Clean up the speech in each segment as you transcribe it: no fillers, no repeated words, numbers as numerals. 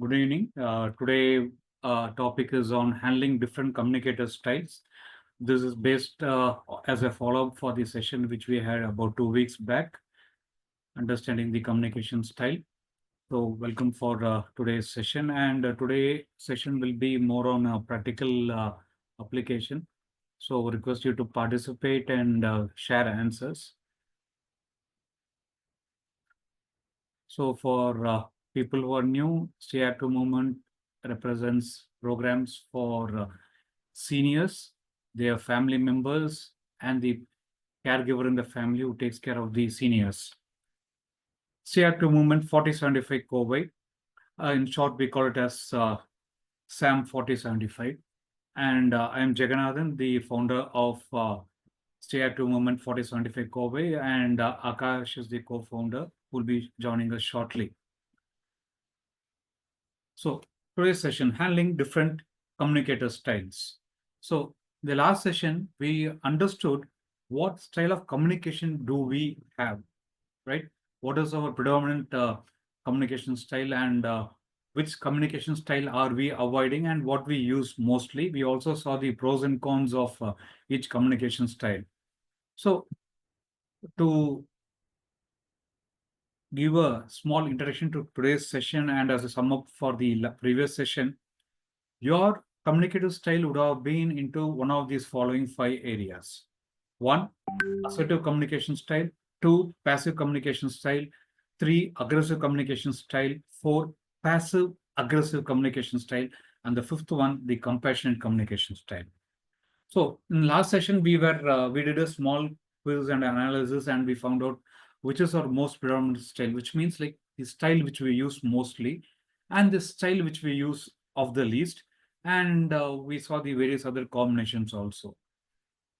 Good evening. Today topic is on handling different communicator styles. This is based as a follow-up for the session which we had about 2 weeks back, understanding the communication style. So welcome for today's session, and today session will be more on a practical application. So request you to participate and share answers. So for people who are new, Stay Active Movement represents programs for seniors, their family members, and the caregiver in the family who takes care of the seniors. Stay Active Movement 4075 Kovai. In short, we call it as SAM 4075. And I am Jagannathan, the founder of Stay Active Movement 4075 Kovai, and Akash is the co-founder who will be joining us shortly. So today's session, handling different communicator styles. So the last session, we understood what style of communication do we have, right? What is our predominant communication style, and which communication style are we avoiding, and what we use mostly. We also saw the pros and cons of each communication style. So to give a small introduction to today's session and as a sum up for the previous session, your communicative style would have been into one of these following 5 areas. 1, assertive communication style. 2, passive communication style. 3, aggressive communication style. 4, passive aggressive communication style. And the fifth one, the compassionate communication style. So in last session, we did a small quiz and analysis, and we found out which is our most predominant style, which means like the style which we use mostly, and the style which we use of the least, and we saw the various other combinations also.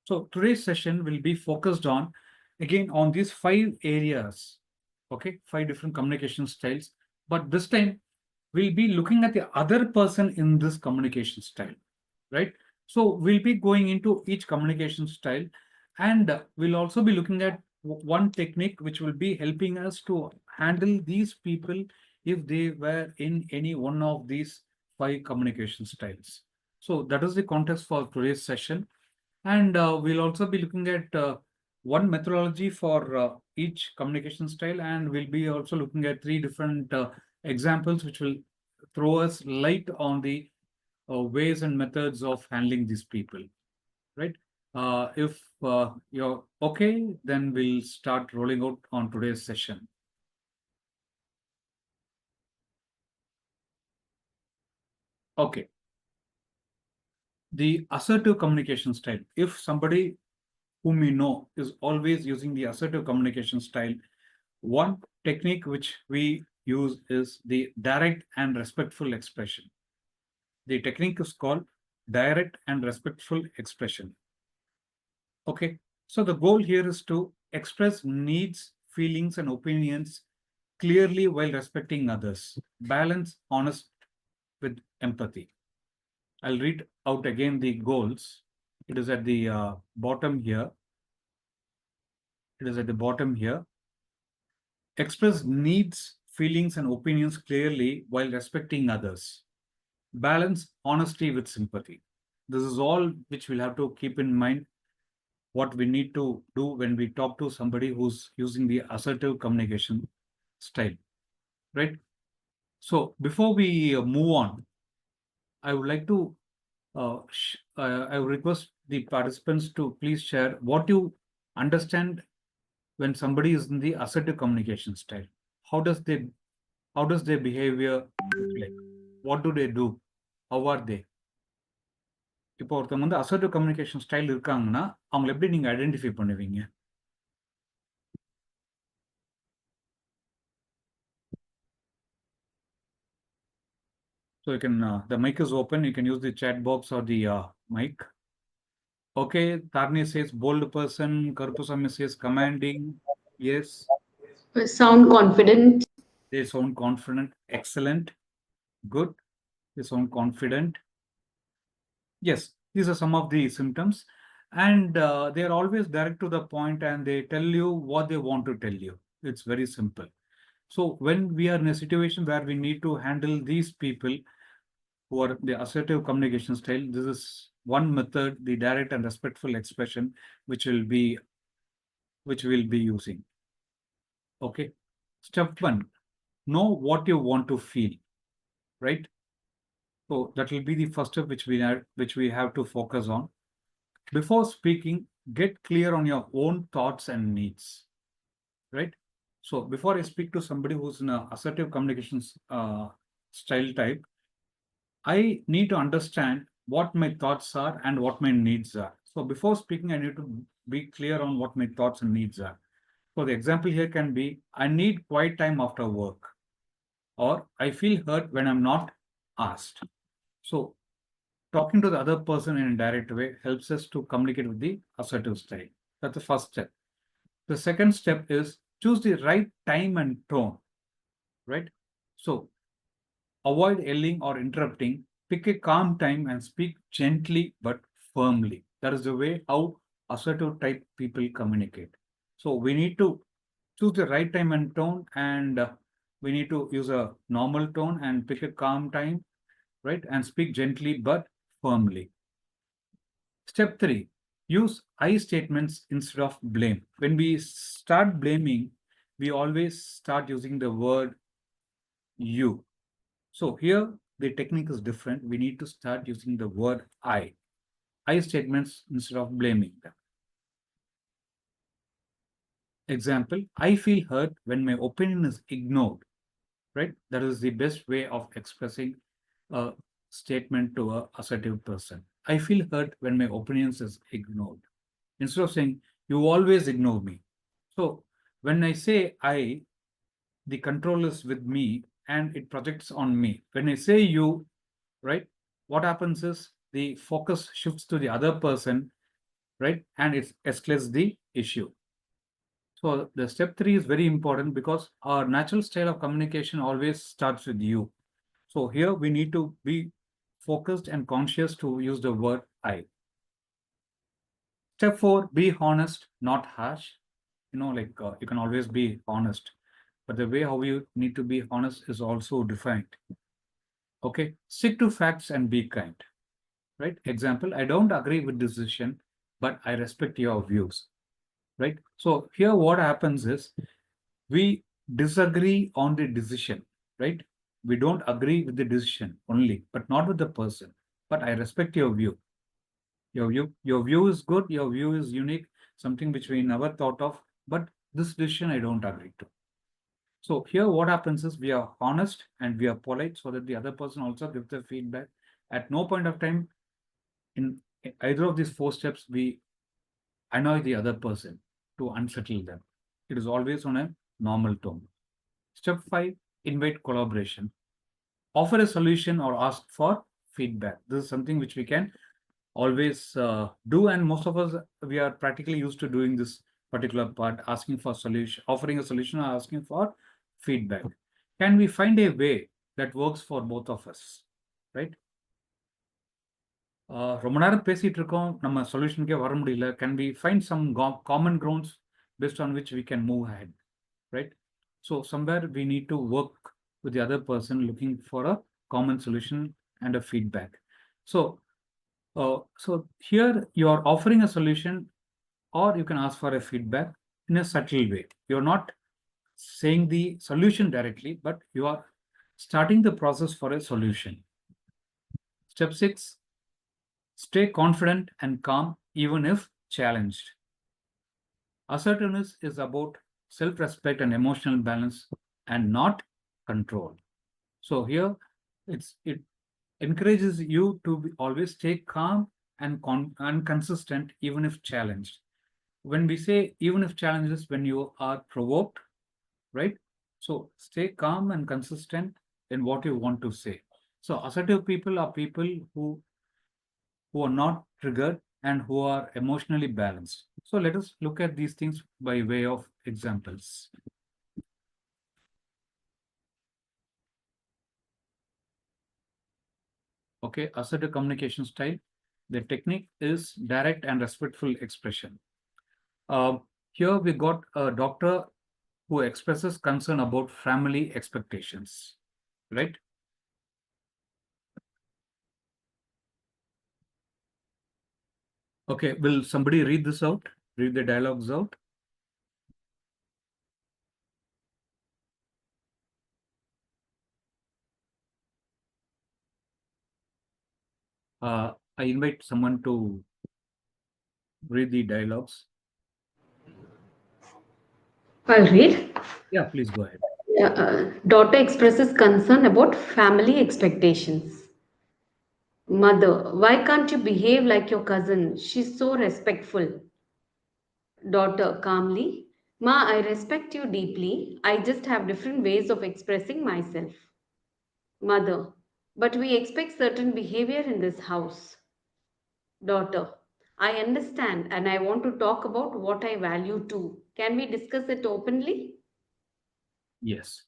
So today's session will be focused on again on these 5 areas, okay, 5 different communication styles, but this time we'll be looking at the other person in this communication style, right? So we'll be going into each communication style, and we'll also be looking at one technique which will be helping us to handle these people if they were in any one of these 5 communication styles. So that is the context for today's session. And we'll also be looking at one methodology for each communication style, and we'll be also looking at 3 different examples which will throw us light on the ways and methods of handling these people, right? If you're okay, then we'll start rolling out on today's session. Okay. The assertive communication style. If somebody whom we know is always using the assertive communication style, one technique which we use is the direct and respectful expression. The technique is called direct and respectful expression. Okay, so the goal here is to express needs, feelings, and opinions clearly while respecting others. Balance, honest with empathy. I'll read out again the goals. It is at the bottom here. It is at the bottom here. Express needs, feelings, and opinions clearly while respecting others. Balance honesty with sympathy. This is all which we'll have to keep in mind what we need to do when we talk to somebody who's using the assertive communication style, right? So before we move on, I would like to, I would request the participants to please share what you understand when somebody is in the assertive communication style. How does they, how does their behavior look like? What do they do? How are they? இப்போ ஒருத்தவங்க வந்து assertive communication style இருக்காங்கன்னா அவங்களை எப்படி நீங்க identify பண்ணுவீங்க? So you can, the mic is open. You can use the chat box or the mic. Okay, Tarni says bold person. Karpusamy says commanding. Yes, Sound confident. they sound confident. Excellent. Good. They sound confident. Yes, these are some of the symptoms. And they are always direct to the point, and they tell you what they want to tell you. It's very simple. So when we are in a situation where we need to handle these people who are the assertive communication style, this is one method, the direct and respectful expression, which we'll be using. Okay. Step one, know what you want to feel, right? So that will be the first step which we have to focus on. Before speaking, get clear on your own thoughts and needs, right? So before I speak to somebody who's in a assertive communications style type, I need to understand what my thoughts are and what my needs are. So before speaking, I need to be clear on what my thoughts and needs are. So the example here can be, I need quiet time after work, or I feel hurt when I'm not asked. So talking to the other person in a direct way helps us to communicate with the assertive style. That's the first step. The second step is choose the right time and tone, right? So avoid yelling or interrupting. Pick a calm time and speak gently but firmly. That is the way how assertive type people communicate. So we need to choose the right time and tone, and we need to use a normal tone and pick a calm time, right? And speak gently but firmly. Step three, use I statements instead of blame. When we start blaming, we always start using the word you. So here the technique is different. We need to start using the word I statements instead of blaming them. Example, I feel hurt when my opinion is ignored, right? That is the best way of expressing a statement to a assertive person. I feel hurt when my opinions is ignored. Instead of saying, you always ignore me. So when I say I, the control is with me and it projects on me. When I say you, right, what happens is the focus shifts to the other person, right, and it escalates the issue. So the step three is very important because our natural style of communication always starts with you. So here we need to be focused and conscious to use the word I. Step four, be honest, not harsh. You can always be honest, but the way how you need to be honest is also defined. Okay, stick to facts and be kind, right? Example, I don't agree with decision, but I respect your views, right? So here what happens is we disagree on the decision, right? We don't agree with the decision only, but not with the person. But I respect your view. Your view is good, your view is unique, something which we never thought of, but this decision I don't agree to. So here what happens is we are honest and we are polite so that the other person also gives the feedback. At no point of time in either of these four steps, we annoy the other person to unsettle them. It is always on a normal tone. Step five, invite collaboration. Offer a solution or ask for feedback. This is something which we can always do, and most of us we are practically used to doing this particular part, asking for solution, offering a solution, or asking for feedback. Can we find a way that works for both of us, right? ரொம்ப நேரம் பேசிட்டு இருக்கோம், நம்ம சொல்யூஷனுக்கே வர முடியல. Can we find some common grounds based on which we can move ahead, right? So somewhere we need to work with the other person looking for a common solution and a feedback. So here you are offering a solution, or you can ask for a feedback in a subtle way. You're not saying the solution directly, but you are starting the process for a solution. Step six, stay confident and calm even if challenged. Assertiveness is about self-respect and emotional balance and not control. So here it encourages you to always stay calm and consistent even if challenged. When we say even if challenges, when you are provoked, right? So stay calm and consistent in what you want to say. So assertive people are people who are not triggered and who are emotionally balanced. So let us look at these things by way of examples. Okay, assertive communication style. The technique is direct and respectful expression. Here we got a doctor who expresses concern about family expectations, right? Okay, will somebody read this out? Read the dialogues out? I invite someone to read the dialogues. I'll read. Yeah, please go ahead. Daughter expresses concern about family expectations. Mother, why can't you behave like your cousin? She's so respectful. Daughter, calmly. Ma, I respect you deeply. I just have different ways of expressing myself. Mother, but we expect certain behavior in this house. Daughter, I understand and I want to talk about what I value too. Can we discuss it openly? Yes.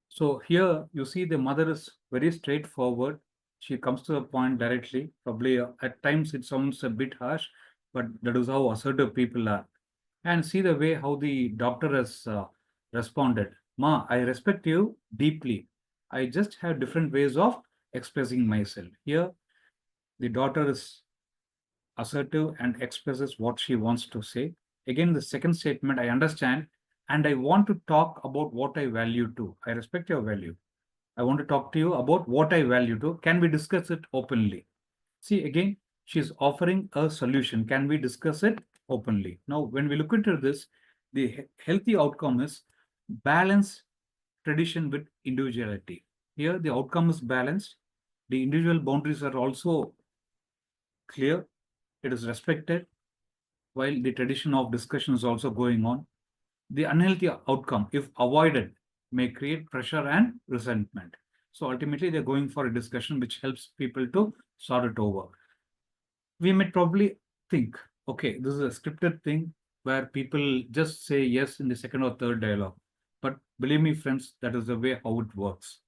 So here you see the mother is very straightforward. She comes to the point directly. Probably at times it sounds a bit harsh, but that is how assertive people are. And see the way how the doctor has responded. Ma, I respect you deeply. I just have different ways of expressing myself. Here, the daughter is assertive and expresses what she wants to say. Again, the second statement, I understand and I want to talk about what I value too. I respect your value. I want to talk to you about what I value too. Can we discuss it openly? See, again, she's offering a solution. Can we discuss it openly? Now, when we look into this, the healthy outcome is balance tradition with individuality. Here, the outcome is balanced. The individual boundaries are also clear. It is respected, while the tradition of discussion is also going on. The unhealthy outcome, if avoided, may create pressure and resentment. So ultimately, they're going for a discussion which helps people to sort it over. We might probably think, okay, this is a scripted thing where people just say yes in the second or third dialogue. But believe me, friends, that is the way how it works.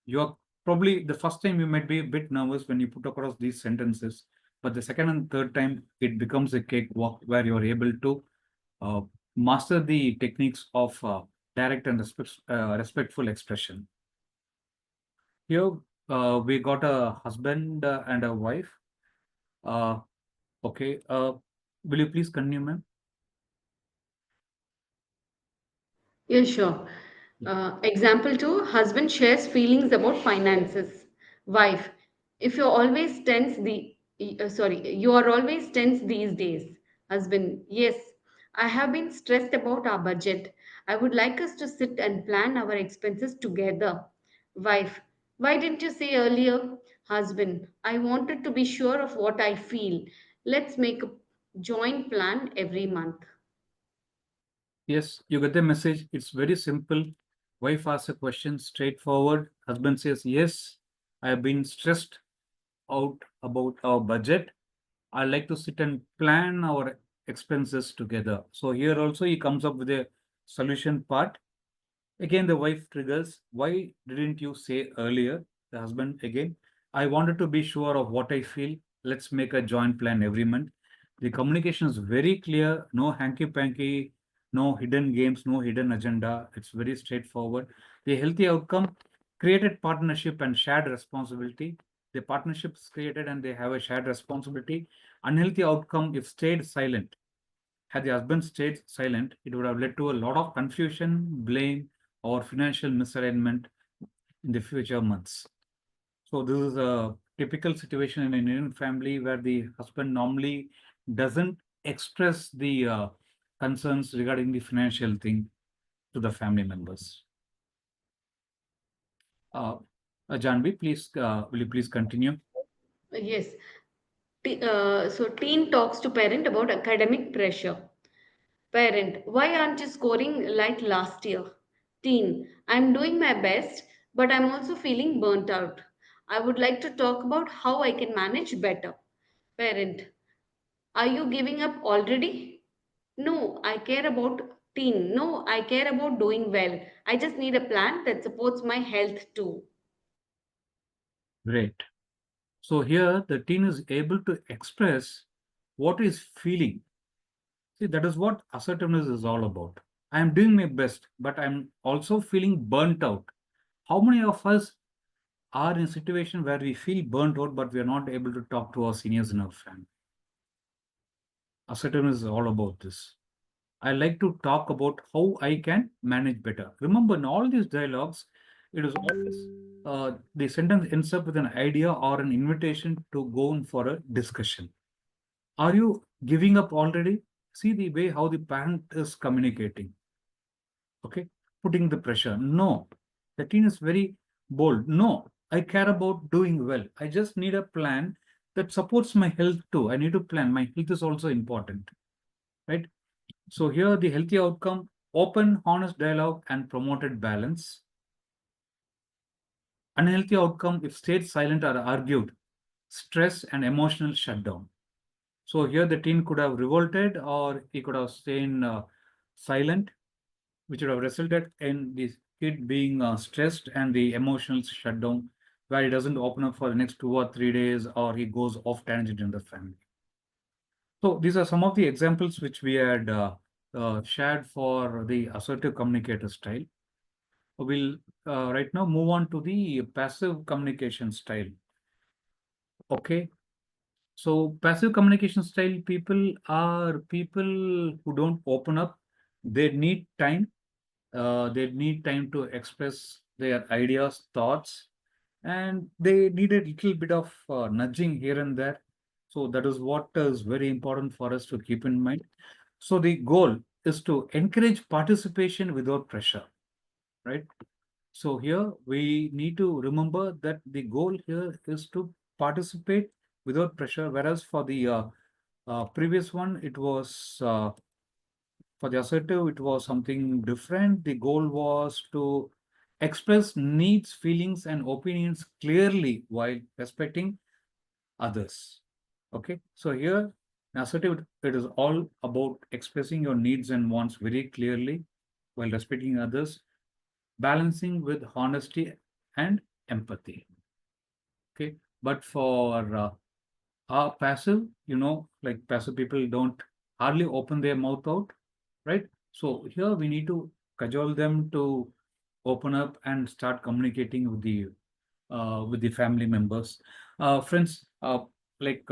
You're probably the first time you might be a bit nervous when you put across these sentences, but the second and third time it becomes a cakewalk where you're able to uh, master the techniques of direct and respectful expression. Here we got a husband and a wife. Uh, okay, will you please continue, ma'am? Yeah, sure. Yeah. Example two, husband shares feelings about finances. Wife, if you're always tense you are always tense these days. Husband, yes, I have been stressed about our budget. I would like us to sit and plan our expenses together. Wife, why didn't you say earlier? Husband, I wanted to be sure of what I feel. Let's make a joint plan every month. Yes, you get the message. It's very simple. Wife asks a question straightforward. Husband says, yes, I have been stressed out about our budget. I like to sit and plan our expenses together. So here also he comes up with a solution part. Again, the wife triggers, why didn't you say earlier? The husband again, I wanted to be sure of what I feel. Let's make a joint plan every month. The communication is very clear, no hanky panky, no hidden games, no hidden agenda. It's very straightforward. The healthy outcome created partnership and shared responsibility. The partnership is created and they have a shared responsibility. Unhealthy outcome if stayed silent. Had the husband stayed silent, it would have led to a lot of confusion, blame, or financial misalignment in the future months. So this is a typical situation in an Indian family where the husband normally doesn't express the concerns regarding the financial thing to the family members. Uh, Janvi, please, will you please continue? Yes. So teen talks to parent about academic pressure. Parent, why aren't you scoring like last year? Teen, I'm doing my best, but I'm also feeling burnt out. I would like to talk about how I can manage better. Parent, are you giving up already? No, I care about teen. No, I care about doing well. I just need a plan that supports my health too. Great. So here the teen is able to express what is feeling. See, that is what assertiveness is all about. I'm doing my best, but I'm also feeling burnt out. How many of us are in a situation where we feel burnt out, but we are not able to talk to our seniors in our family? Assertiveness is all about this. I like to talk about how I can manage better. Remember, in all these dialogues, it is always the sentence ends up with an idea or an invitation to go in for a discussion. Are you giving up already? See the way how the parent is communicating. Okay, putting the pressure. No, the teen is very bold. No, I care about doing well. I just need a plan that supports my health too. I need to plan. My health is also important, right? So here the healthy outcome, open, honest dialogue and promoted balance. Unhealthy outcome, if stayed silent or argued, stress and emotional shutdown. So here the teen could have revolted or he could have stayed silent, which would have resulted in the kid being stressed and the emotional shutdown, where he doesn't open up for the next 2 or 3 days or he goes off tangent in the family. So these are some of the examples which we had shared for the assertive communicator style. We'll right now move on to the passive communication style. Okay. So passive communication style people are people who don't open up. They need time. They need time to express their ideas, thoughts, and they need a little bit of nudging here and there. So that is what is very important for us to keep in mind. So the goal is to encourage participation without pressure, right? So here we need to remember that the goal here is to participate without pressure, whereas for the previous one, it was for the assertive, it was something different. The goal was to express needs, feelings, and opinions clearly while respecting others. Okay, so here in assertive, it is all about expressing your needs and wants very clearly while respecting others, balancing with honesty and empathy. Okay, but for passive, like passive people don't hardly open their mouth out, right? So here we need to cajole them to open up and start communicating with the family members. Friends, like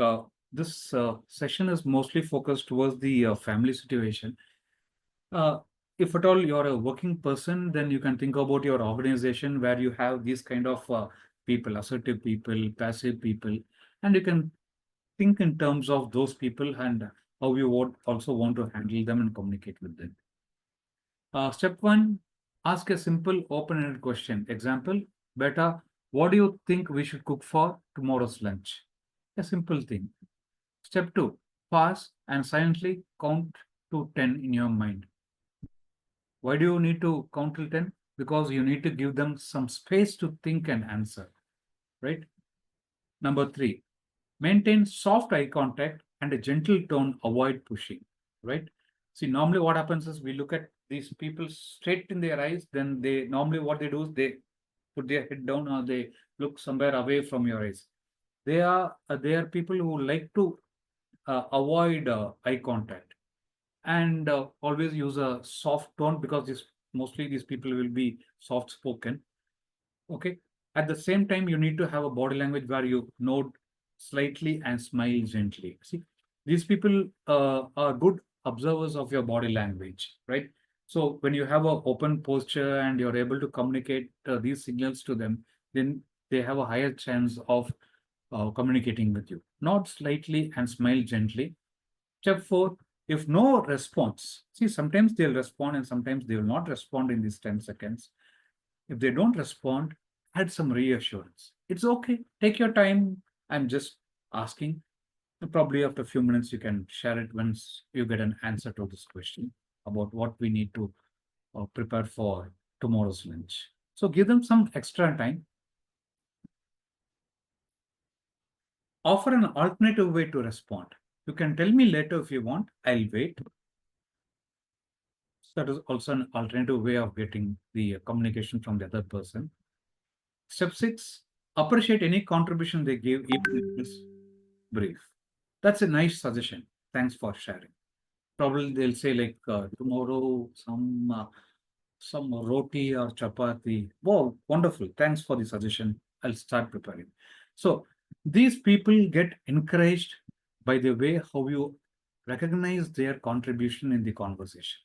this session is mostly focused towards the family situation. Uh, if at all you're a working person, then you can think about your organization where you have these kind of people, assertive people, passive people, and you can think in terms of those people and how you would also want to handle them and communicate with them. Step one, ask a simple open-ended question. Example, Beta, what do you think we should cook for tomorrow's lunch? A simple thing. Step two, pause and silently count to 10 in your mind. Why do you need to count till 10? Because you need to give them some space to think and answer, right? Number three, maintain soft eye contact and a gentle tone, avoid pushing, right? See, normally what happens is we look at these people straight in their eyes, then they normally what they do is they put their head down or they look somewhere away from your eyes. They are people who like to avoid eye contact and always use a soft tone because mostly these people will be soft spoken. Okay. At the same time, you need to have a body language where you nod slightly and smile gently. See, these people are good observers of your body language, right? So when you have an open posture and you're able to communicate these signals to them, then they have a higher chance of communicating with you. Nod slightly and smile gently. Step four, if no response, see, sometimes they'll respond and sometimes they will not respond in these 10 seconds. If they don't respond, add some reassurance. It's okay. Take your time. I'm just asking. Probably after a few minutes, you can share it once you get an answer to this question about what we need to prepare for tomorrow's lunch. So give them some extra time. Offer an alternative way to respond. You can tell me later if you want. I'll wait. That is also an alternative way of getting the communication from the other person. Step six, appreciate any contribution they give, even if it's brief. That's a nice suggestion. Thanks for sharing. Probably they'll say like tomorrow some roti or chapati. Wow, wonderful. Thanks for the suggestion. I'll start preparing. So these people get encouraged by the way how you recognize their contribution in the conversation.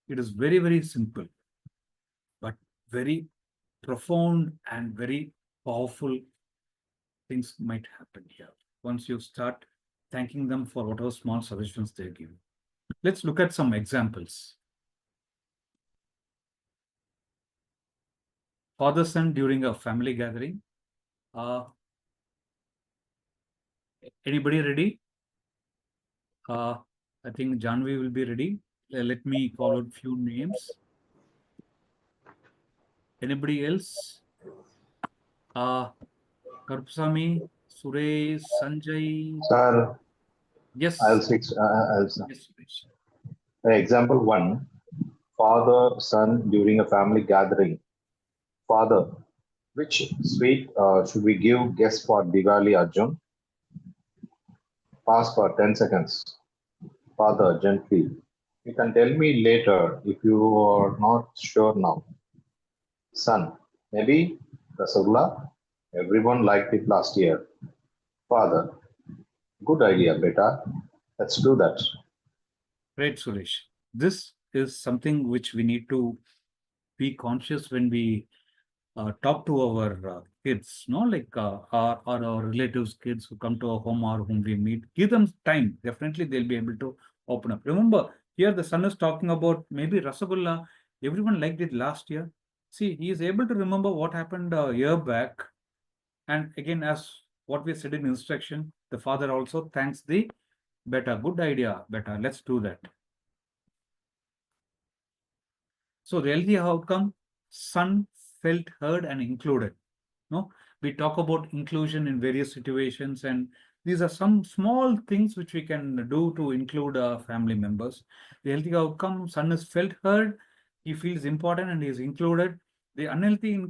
It is very, very simple, but very profound and very powerful things might happen here once you start thanking them for whatever small suggestions they give. Let's look at some examples. Father son during a family gathering. Uh, Anybody ready? I think Janvi will be ready. Let me call out few names. Anybody else? Karpsami, Suresh, Sanjay. Sir, I'll Yes, fix. I'll, yes, Suresh. example one: father, son during a family gathering. Father, which sweet should we give guest for Diwali, Arjun? Pause for 10 seconds. Father, gently. You can tell me later if you are not sure now. Son, maybe Rasagula? Everyone liked it last year. Father, good idea, beta. Let's do that. Great, Suresh. This is something which we need to be conscious when we talk to our kids, no, like or our relatives' kids who come to our home or whom we meet. Give them time. Definitely, they'll be able to open up. Remember, here the son is talking about maybe Rasagulla. Everyone liked it last year. See, he is able to remember what happened a year back. And again, as what we said in instruction, the father also thanks the beta. Good idea, beta. Let's do that. So the healthy outcome, son felt heard and included. No, we talk about inclusion in various situations, and these are some small things which we can do to include family members. The healthy outcome, son is felt heard, he feels important and he is included. The unhealthy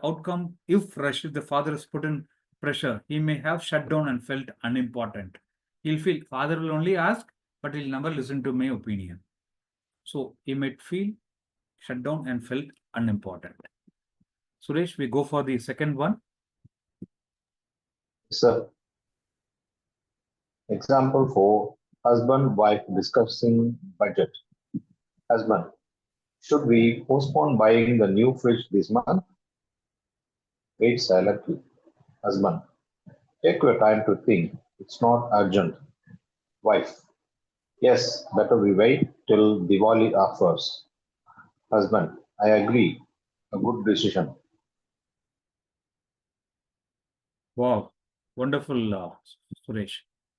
outcome, if rushed, if the father is put in pressure, he may have shut down and felt unimportant. He'll feel father will only ask, but he'll never listen to my opinion. So he might feel shut down and felt unimportant. Suresh, we go for the second one. So, example 4: husband wife discussing budget. Husband, should we postpone buying the new fridge this month? Wait silently. Husband, take your time to think. It's not urgent. Wife, yes, better we wait till Diwali offers. Husband, I agree. A good decision. Wow, wonderful, Suresh.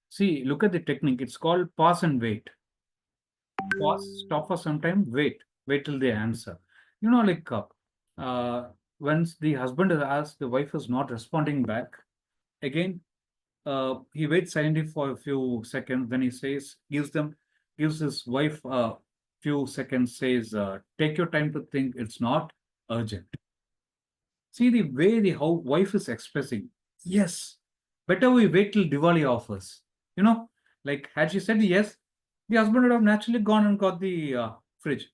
See, look at the technique. It's called pause and wait. Pause, stop for some time, wait till they answer. You know, like once the husband is asked, the wife is not responding back. Again, he waits silently for a few seconds. Then he says, gives his wife a few seconds, says, "Take your time to think. It's not urgent." See the way the how wife is expressing. Yes, better we wait till Diwali offers. You know, like had she said yes, the husband would have naturally gone and got the fridge.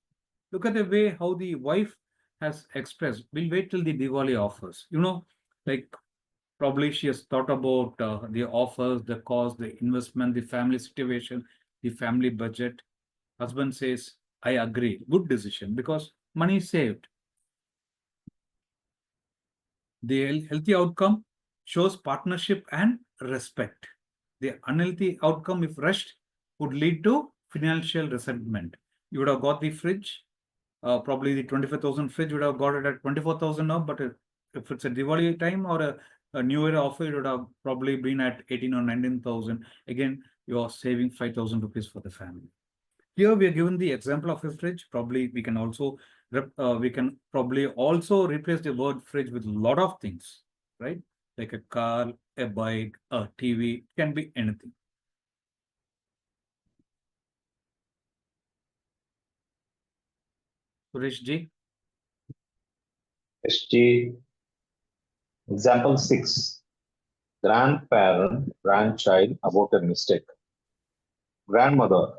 Look at the way how the wife has expressed. We'll wait till the Diwali offers. You know, like probably she has thought about the offers, the cost, the investment, the family situation, the family budget. Husband says, "I agree. Good decision because money is saved." The healthy outcome shows partnership and respect. The unhealthy outcome, if rushed, would lead to financial resentment. You would have got the fridge, probably the 25,000 fridge, you would have got it at 24,000 now, but if it's a Diwali time or a New Year offer, it would have probably been at 18 or 19,000. Again, you are saving 5,000 rupees for the family. Here we are given the example of a fridge. Probably we can probably also replace the word fridge with a lot of things, right? Like a car, a bike, a TV, can be anything. Suresh ji, SG, example 6: grandparent, grandchild about a mistake. Grandmother,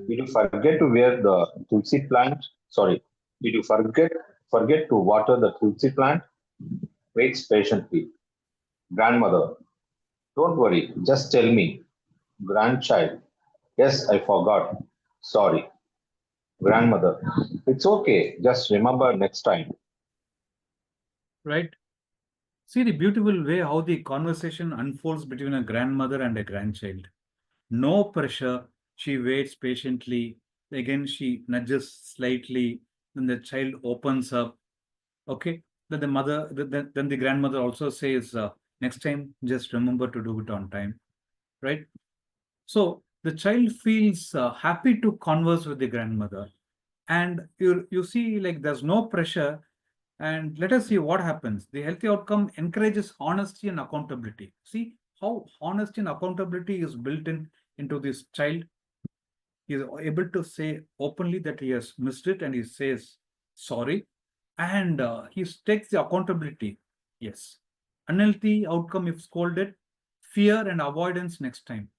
Did you forget to wear the tulsi plant? Sorry. Did you forget to water the tulsi plant? Waits patiently. Grandmother, don't worry, just tell me. Grandchild, yes, I forgot. Sorry. Grandmother, it's okay, just remember next time. Right? See the beautiful way how the conversation unfolds between a grandmother and a grandchild. No pressure. She waits patiently. Again, she nudges slightly. Then the child opens up. Okay. Then the mother, then the grandmother also says, next time, just remember to do it on time. Right. So the child feels happy to converse with the grandmother. And you see, like there's no pressure. And let us see what happens. The healthy outcome encourages honesty and accountability. See how honesty and accountability is built into this child. He is able to say openly that he has missed it and he says sorry, and he takes the accountability. Yes. Unhealthy outcome if scolded, fear and avoidance next time.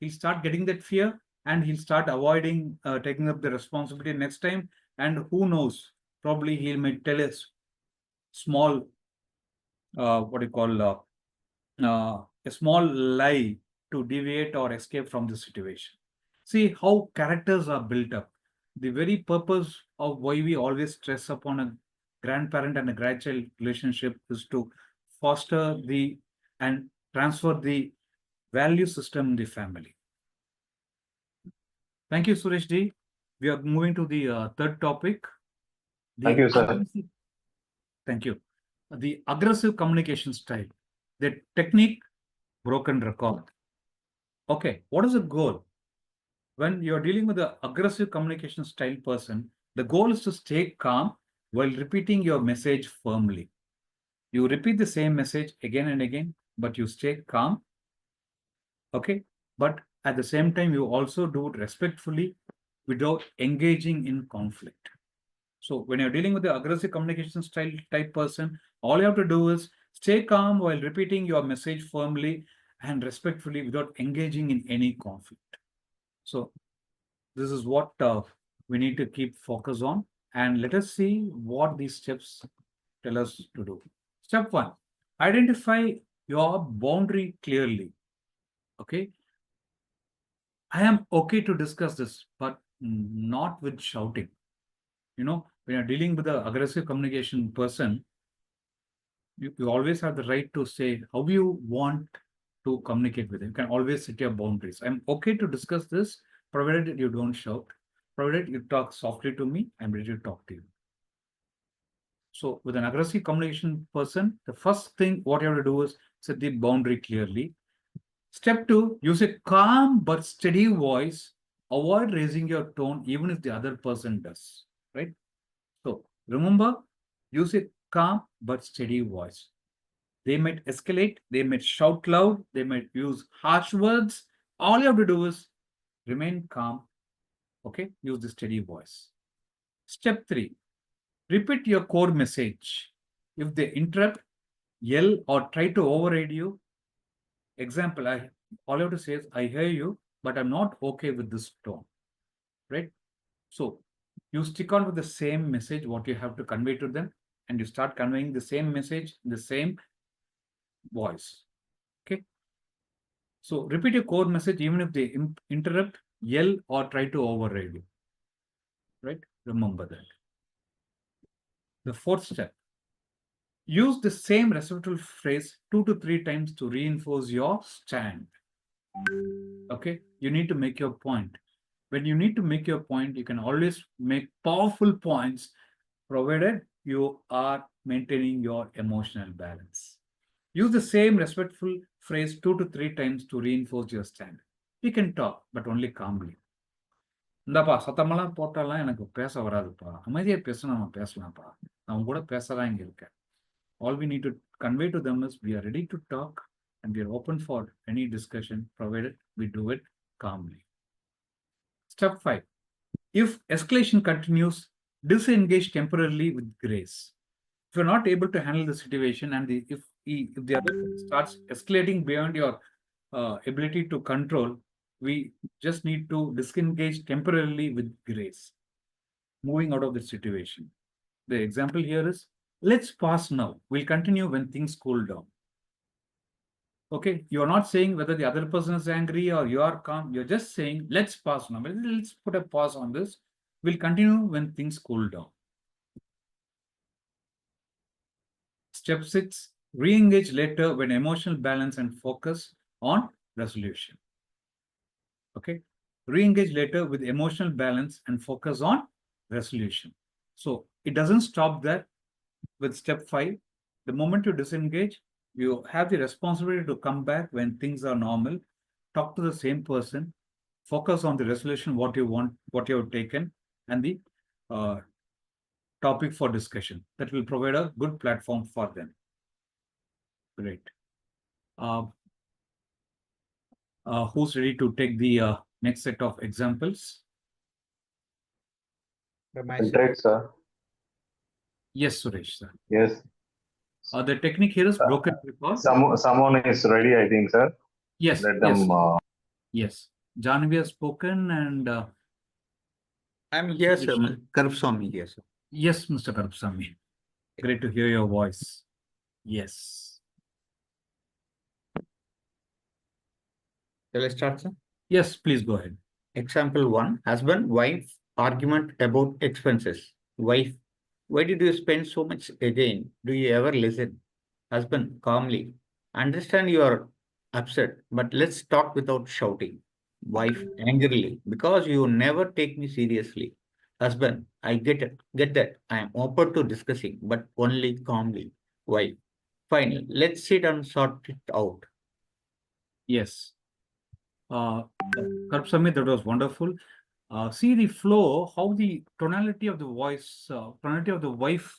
He'll start getting that fear and he'll start avoiding taking up the responsibility next time. And who knows, probably he may tell us small, what do you call, a small lie to deviate or escape from the situation. See how characters are built up. The very purpose of why we always stress upon a grandparent and a grandchild relationship is to foster the and transfer the value system in the family. Thank you, Suresh Ji. We are moving to the third topic. Thank The you, sir. aggressive, thank you. The aggressive communication style. The technique, broken record. Okay, what is the goal? When you're dealing with the aggressive communication style person, the goal is to stay calm while repeating your message firmly. You repeat the same message again and again, but you stay calm. Okay, but at the same time, you also do it respectfully without engaging in conflict. So when you're dealing with the aggressive communication style type person, all you have to do is stay calm while repeating your message firmly and respectfully without engaging in any conflict. So this is what we need to keep focus on. And let us see what these steps tell us to do. Step one, identify your boundary clearly. Okay. I am okay to discuss this, but not with shouting. You know, when you're dealing with an aggressive communication person, you always have the right to say how you want to communicate with them. You can always set your boundaries. I'm okay to discuss this, provided you don't shout, provided you talk softly to me, I'm ready to talk to you. So with an aggressive communication person, the first thing what you have to do is set the boundary clearly. Step two, use a calm but steady voice. Avoid raising your tone even if the other person does, right? So remember, use a calm but steady voice. They might escalate, they might shout loud, they might use harsh words. All you have to do is remain calm. Okay, use the steady voice. Step three, repeat your core message. If they interrupt, yell, or try to override you, example, all you have to say is, I hear you, but I'm not okay with this tone, right? So you stick on with the same message, what you have to convey to them, and you start conveying the same message, the same voice. Okay. So repeat your core message even if they interrupt, yell, or try to override you. Right? Remember that. The fourth step. Use the same respectful phrase 2 to 3 times to reinforce your stand. Okay. You need to make your point. When you need to make your point, you can always make powerful points provided you are maintaining your emotional balance. Use the same respectful phrase 2 to 3 times to reinforce your stand. You can talk, but only calmly. இந்தாப்பா சத்தமெல்லாம் போட்டாலாம் எனக்கு பேச வராதுப்பா. அமைதியா பேச நம்ம பேசலாம்ப்பா. நான் உங்க கூட பேசதான் இங்க இருக்கேன். All we need to convey to them is we are ready to talk and we are open for any discussion provided we do it calmly. Step 5. If escalation continues, disengage temporarily with grace. If you're not able to handle the situation and if the other starts escalating beyond your ability to control, we just need to disengage temporarily with grace, moving out of the situation. The example here is, let's pause now. We'll continue when things cool down. Okay, you're not saying whether the other person is angry or you are calm. You're just saying, let's pause now. Let's put a pause on this. We'll continue when things cool down. Step 6, re-engage later when emotional balance and focus on resolution. Okay, re-engage later with emotional balance and focus on resolution. So it doesn't stop there with step 5. The moment you disengage, you have the responsibility to come back when things are normal, talk to the same person, focus on the resolution, what you want, what you have taken, and the topic for discussion. That will provide a good platform for them. Great. Who's ready to take the next set of examples? Right, sir. Yes, Suresh, sir. Yes. The technique here is broken recall. Someone is ready, I think, sir. Yes, Let yes, them. yes. Janvi has spoken, and I'm here, sir. Suresh. Karupswamy here, sir. Yes, Mr. Karupsamy. Great to hear your voice. Yes. Shall I start, sir? Yes, please go ahead. Example 1, husband-wife argument about expenses. Wife, why did you spend so much again? Do you ever listen? Husband, calmly, understand you are upset, but let's talk without shouting. Wife, angrily, because you never take me seriously. Husband, I get that. I am open to discussing, but only calmly. Wife, fine, let's sit and sort it out. Yes. Karupsamy, that was wonderful. See the flow, how the tonality of the voice, tonality of the wife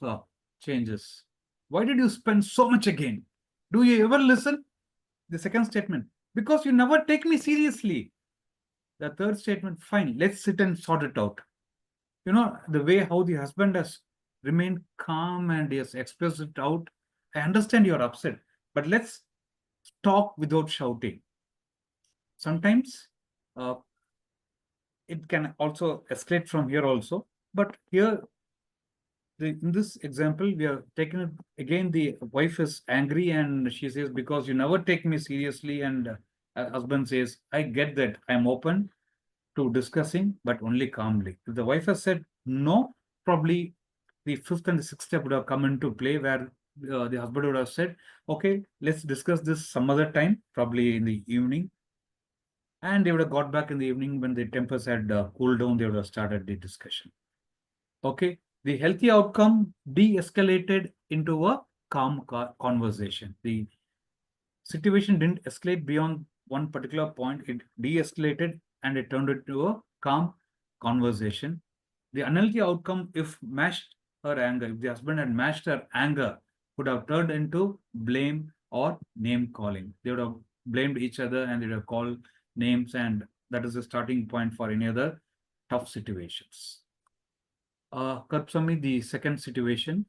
changes. Why did you spend so much again? Do you ever listen? The second statement, because you never take me seriously. The third statement, fine, let's sit and sort it out. You know, the way how the husband has remained calm and he has expressed it out. I understand you're upset, but let's talk without shouting. Sometimes it can also escalate from here also, but here in this example we are taking it again. The wife is angry and she says, because you never take me seriously, and husband says, I get that, I'm open to discussing, but only calmly. If the wife has said no, probably the fifth and the sixth step would have come into play, where the husband would have said, okay, let's discuss this some other time, probably in the evening. And they would have got back in the evening when the tempers had cooled down. They would have started the discussion. Okay, the healthy outcome de-escalated into a calm conversation. The situation didn't escalate beyond one particular point. It de-escalated and it turned into a calm conversation. The unhealthy outcome, if matched her anger, if the husband had matched her anger, would have turned into blame or name calling. They would have blamed each other and they would have called names, and that is the starting point for any other tough situations. Karpsami, the second situation.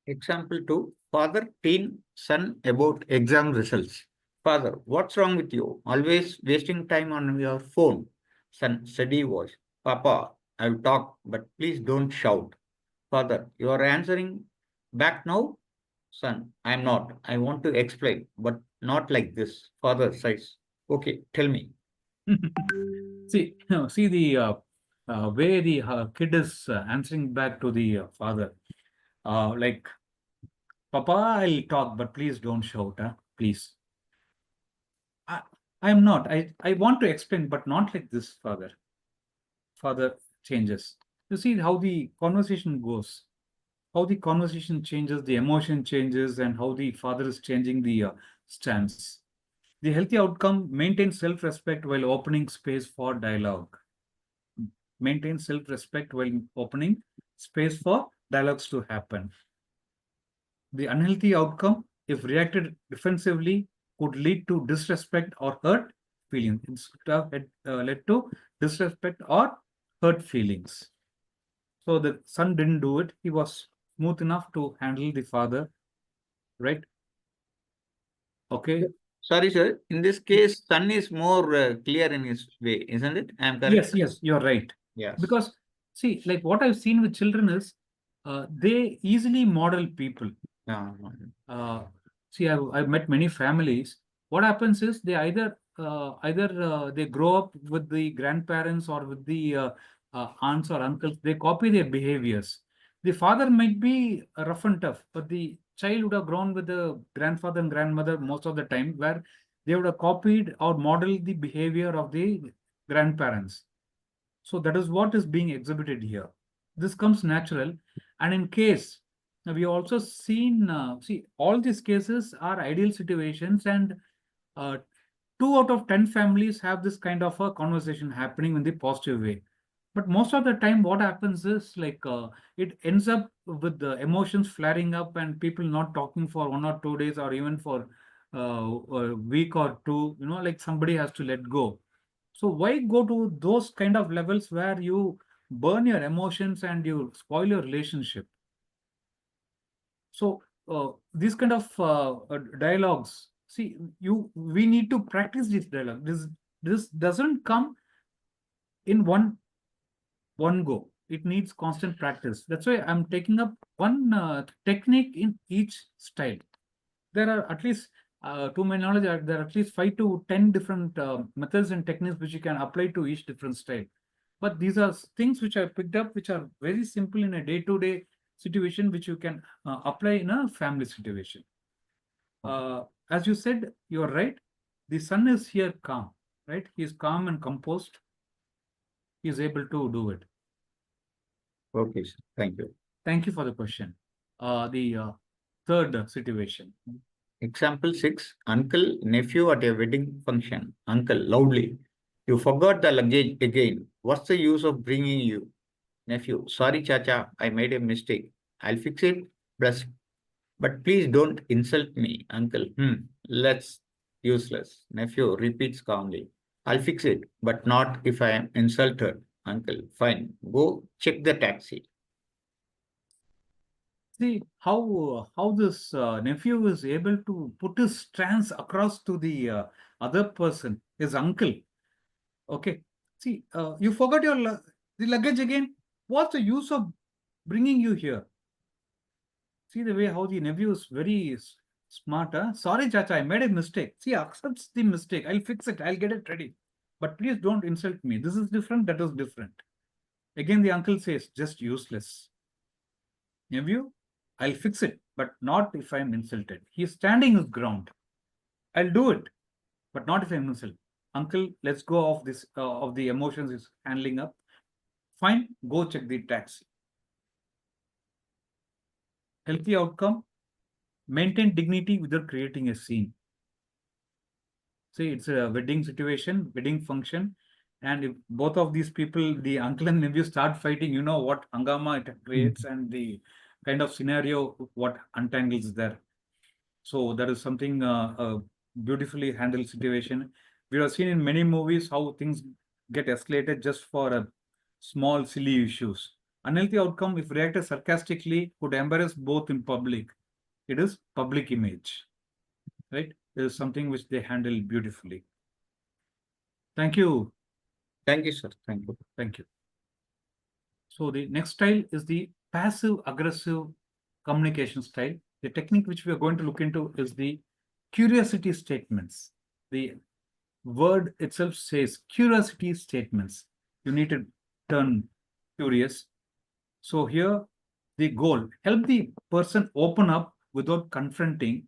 Example 2, father teen son about exam results. Father, what's wrong with you? Always wasting time on your phone. Son, steady voice. Papa, I'll talk, but please don't shout. Father, you are answering back now? Son, I'm not. I want to explain, but not like this. Father says, okay, tell me. See, see the way the kid is answering back to the father. Like, Papa, I'll talk, but please don't shout, huh? Please. I'm not. I want to explain, but not like this, father. Father changes. You see how the conversation goes, how the conversation changes, the emotion changes, and how the father is changing the stance. The healthy outcome: maintain self-respect while opening space for dialogue. Maintain self-respect while opening space for dialogues to happen. The unhealthy outcome, if reacted defensively, could lead to disrespect or hurt feelings. It could have led to disrespect or hurt feelings. So the son didn't do it. He was smooth enough to handle the father, right? Okay. Sorry, sir. In this case, son is more clear in his way, isn't it? I am correct? Yes, you're right. Yes. Because see, like what I've seen with children is they easily model people. Yeah. Uh, see, I've met many families. What happens is they either they grow up with the grandparents or with the aunts or uncles. They copy their behaviors. The father might be rough and tough, but the child would have grown with the grandfather and grandmother most of the time, where they would have copied or modeled the behavior of the grandparents. So that is what is being exhibited here. This comes natural, and in case we also seen see all these cases are ideal situations, and uh, 2 out of 10 families have this kind of a conversation happening in the positive way. But most of the time, what happens is like it ends up with the emotions flaring up and people not talking for 1 or 2 days or even for a week or two. Like somebody has to let go. So why go to those kind of levels where you burn your emotions and you spoil your relationship? So these kind of dialogues, see, we need to practice this dialogue. This doesn't come in one go. It needs constant practice. That's why I'm taking up one technique in each style. There are at least, to my knowledge, there are at least 5 to 10 different methods and techniques which you can apply to each different style. But these are things which I picked up, which are very simple in a day-to-day situation, which you can apply in a family situation. As you said, you're right. The son is here calm, right? He is calm and composed. He is able to do it. Okay, sir. Thank you. Thank you for the question. The third situation. Example 6. Uncle, nephew at a wedding function. Uncle, loudly. You forgot the luggage again. What's the use of bringing you? Nephew, sorry, Chacha, I made a mistake. I'll fix it. Plus, but please don't insult me, uncle. Let's useless. Nephew repeats calmly. I'll fix it, but not if I am insulted, uncle. Fine. Go check the taxi. See how this nephew is able to put his stance across to the other person, his uncle. Okay. See, you forgot the luggage again. What's the use of bringing you here? See the way how the nephew is very smart. Huh? Sorry, Chacha, I made a mistake. See, accepts the mistake. I'll fix it. I'll get it ready. But please don't insult me. This is different. That is different. Again, the uncle says, just useless. Nephew, I'll fix it, but not if I'm insulted. He's standing his ground. I'll do it, but not if I'm insulted. Uncle, let's go off this of the emotions he's handling up. Fine, go check the taxi. Healthy outcome, maintain dignity without creating a scene. See, it's a wedding situation, wedding function. And if both of these people, the uncle and nephew, start fighting, you know what hangama it creates and the kind of scenario what untangles there. So that is something a beautifully handled situation. We have seen in many movies how things get escalated just for a small silly issues. Unhealthy outcome, if reacted sarcastically, could embarrass both in public. It is public image, right? It is something which they handle beautifully. Thank you. Thank you, sir. Thank you. Thank you. So the next style is the passive aggressive communication style. The technique which we are going to look into is the curiosity statements. The word itself says curiosity statements. You need to turn curious. So here the goal, help the person open up without confronting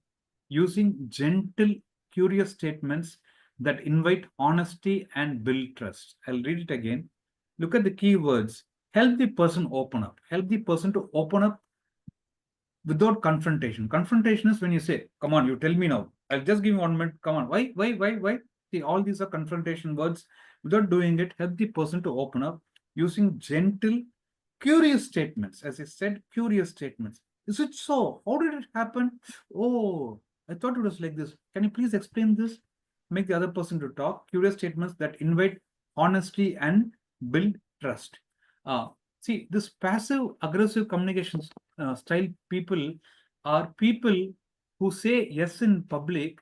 using gentle, curious statements that invite honesty and build trust. I'll read it again. Look at the key words. Help the person open up. Help the person to open up without confrontation. Confrontation is when you say, come on, you tell me now. I'll just give you 1 minute. Come on. Why? See, all these are confrontation words. Without doing it, help the person to open up using gentle, curious statements. As I said, curious statements. Is it so? How did it happen? Oh, I thought it was like this. Can you please explain this? Make the other person to talk. Curious statements that invite honesty and build trust. See, this passive aggressive communication style people are people who say yes in public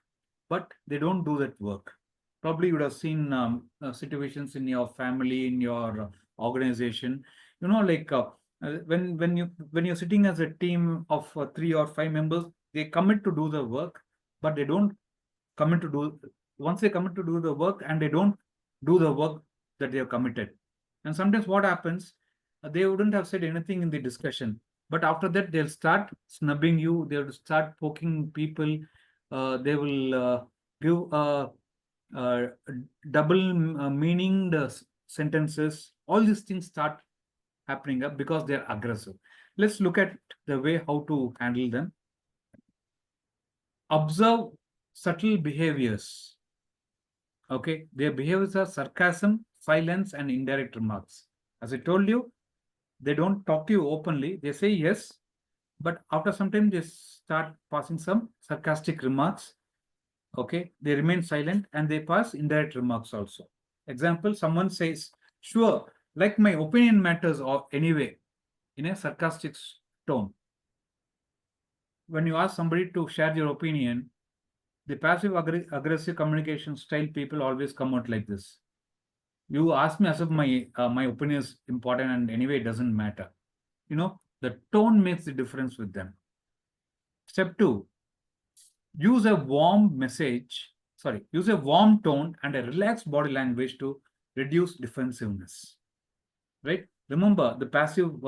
but they don't do that work. Probably you would have seen situations in your family, in your organization. Like when you're sitting as a team of 3 or 5 members, they commit to do the work, but they don't commit to do. Once they commit to do the work, and they don't do the work that they have committed, and sometimes what happens, they wouldn't have said anything in the discussion, but after that they'll start snubbing you. They'll start poking people. They will give uh, double meaning sentences. All these things start happening up because they're aggressive. Let's look at the way how to handle them. Observe subtle behaviors. Okay, their behaviors are sarcasm, silence, and indirect remarks. As I told you, they don't talk to you openly. They say yes, but after some time they start passing some sarcastic remarks. Okay, they remain silent and they pass indirect remarks also. Example, someone says, sure, like my opinion matters or anyway, in a sarcastic tone. When you ask somebody to share your opinion, the passive aggressive communication style people always come out like this. You ask me as if my opinion is important and anyway it doesn't matter. The tone makes the difference with them. Step 2, use a warm tone and a relaxed body language to reduce defensiveness. Right? Remember the passive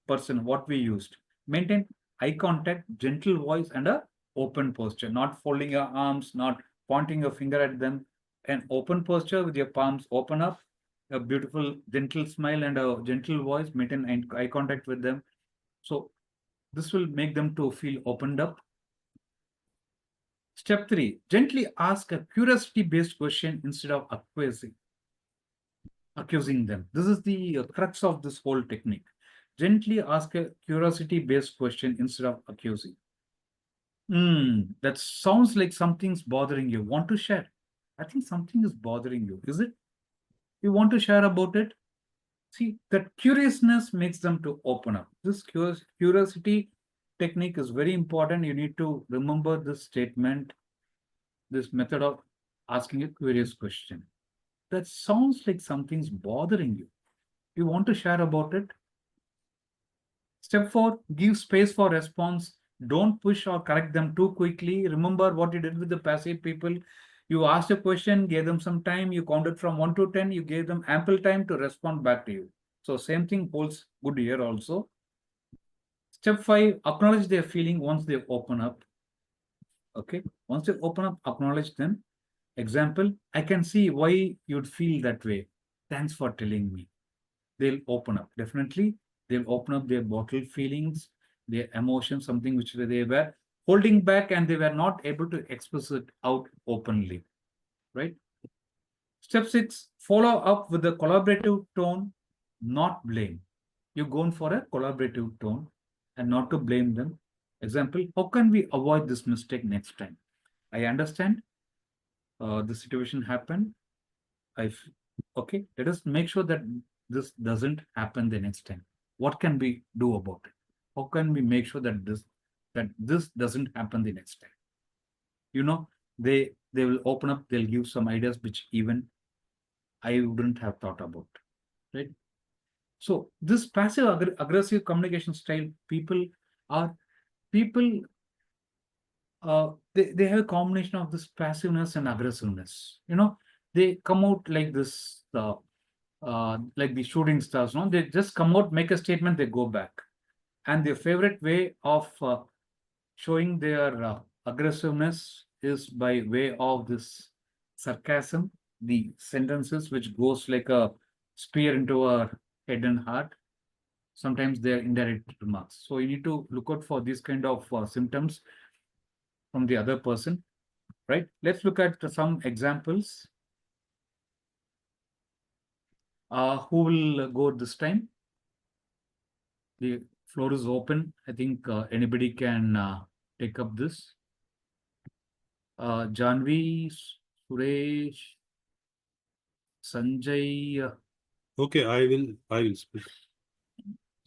person, what we used. Maintain eye contact, gentle voice, and a open posture, not folding your arms, not pointing your finger at them. An open posture with your palms open up, a beautiful gentle smile and a gentle voice, maintain eye contact with them. So this will make them to feel opened up. Step 3, gently ask a curiosity-based question instead of accusing them. This is the crux of this whole technique. Gently ask a curiosity-based question instead of accusing. That sounds like something's bothering you. Want to share? I think something is bothering you. Is it? You want to share about it? See, that curiousness makes them to open up. This curiosity technique is very important. You need to remember this statement, this method of asking a curious question. That sounds like something's bothering you. You want to share about it? Step 4, give space for response. Don't push or correct them too quickly. Remember what you did with the passive people. You asked a question, gave them some time, you counted from 1 to 10, you gave them ample time to respond back to you. So same thing holds good here also. Step 5, acknowledge their feeling once they open up. Okay, once they open up, acknowledge them. Example, I can see why you'd feel that way. Thanks for telling me. They'll open up. Definitely, they'll open up their bottled feelings, their emotions, something which they were holding back and they were not able to express it out openly. Right? Step 6, follow up with a collaborative tone, not blame. You're going for a collaborative tone and not to blame them. Example, how can we avoid this mistake next time? I understand the situation happened. Okay, let us make sure that this doesn't happen the next time. What can we do about it? How can we make sure that this doesn't happen the next time? They will open up, they'll give some ideas which even I wouldn't have thought about, right? So this passive aggressive communication style people are people they have a combination of this passiveness and aggressiveness. They come out like this like the shooting stars. No, they just come out, make a statement, they go back. And their favorite way of showing their aggressiveness is by way of this sarcasm, the sentences which goes like a spear into our head and heart. Sometimes they're indirect remarks. So you need to look out for these kind of symptoms from the other person, right? Let's look at some examples. Who will go this time? The floor is open. I think anybody can take up this. Janvi, Suresh, Sanjay. Okay, I will speak.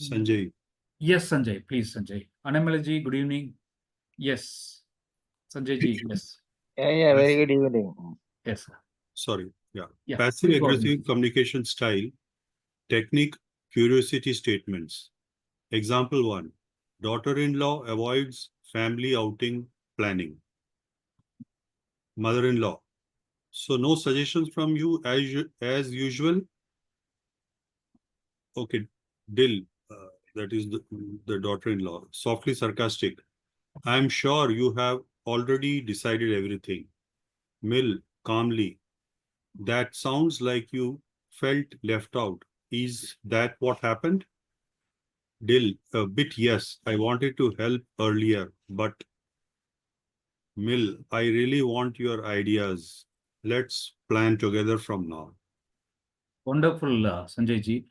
Sanjay. Yes, Sanjay, please, Sanjay. Anamalaji, good evening. Yes, Sanjay ji, yes. Yeah, very good evening. Yes, sir. Sorry. Yeah. Yeah, Passive please go ahead. aggressive communication style, technique, curiosity statements. Example 1. Daughter-in-law avoids family outing planning. Mother-in-law. So no suggestions from you as usual. Okay. Dill, that is the daughter-in-law, softly sarcastic. I'm sure you have already decided everything. Mill, calmly. That sounds like you felt left out. Is that what happened? Dill, a bit yes. I wanted to help earlier, but Mill, I really want your ideas. Let's plan together from now. Wonderful, Sanjay ji.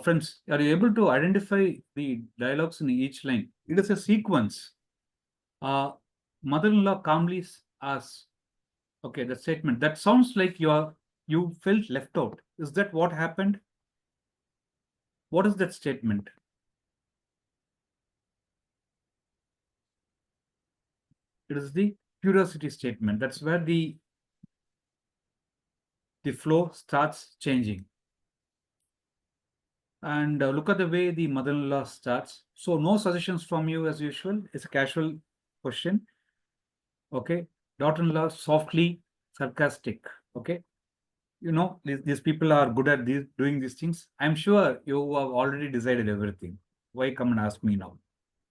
Friends, are you able to identify the dialogues in each line? It is a sequence. Mother-in-law calmly asks, okay, the statement, that sounds like you felt left out. Is that what happened? What is that statement? It is the curiosity statement. That's where the flow starts changing. And look at the way the mother-in-law starts. So no suggestions from you as usual. It's a casual question. Okay. Daughter-in-law softly sarcastic. Okay. You know, these people are good at doing these things. I'm sure you have already decided everything. Why come and ask me now?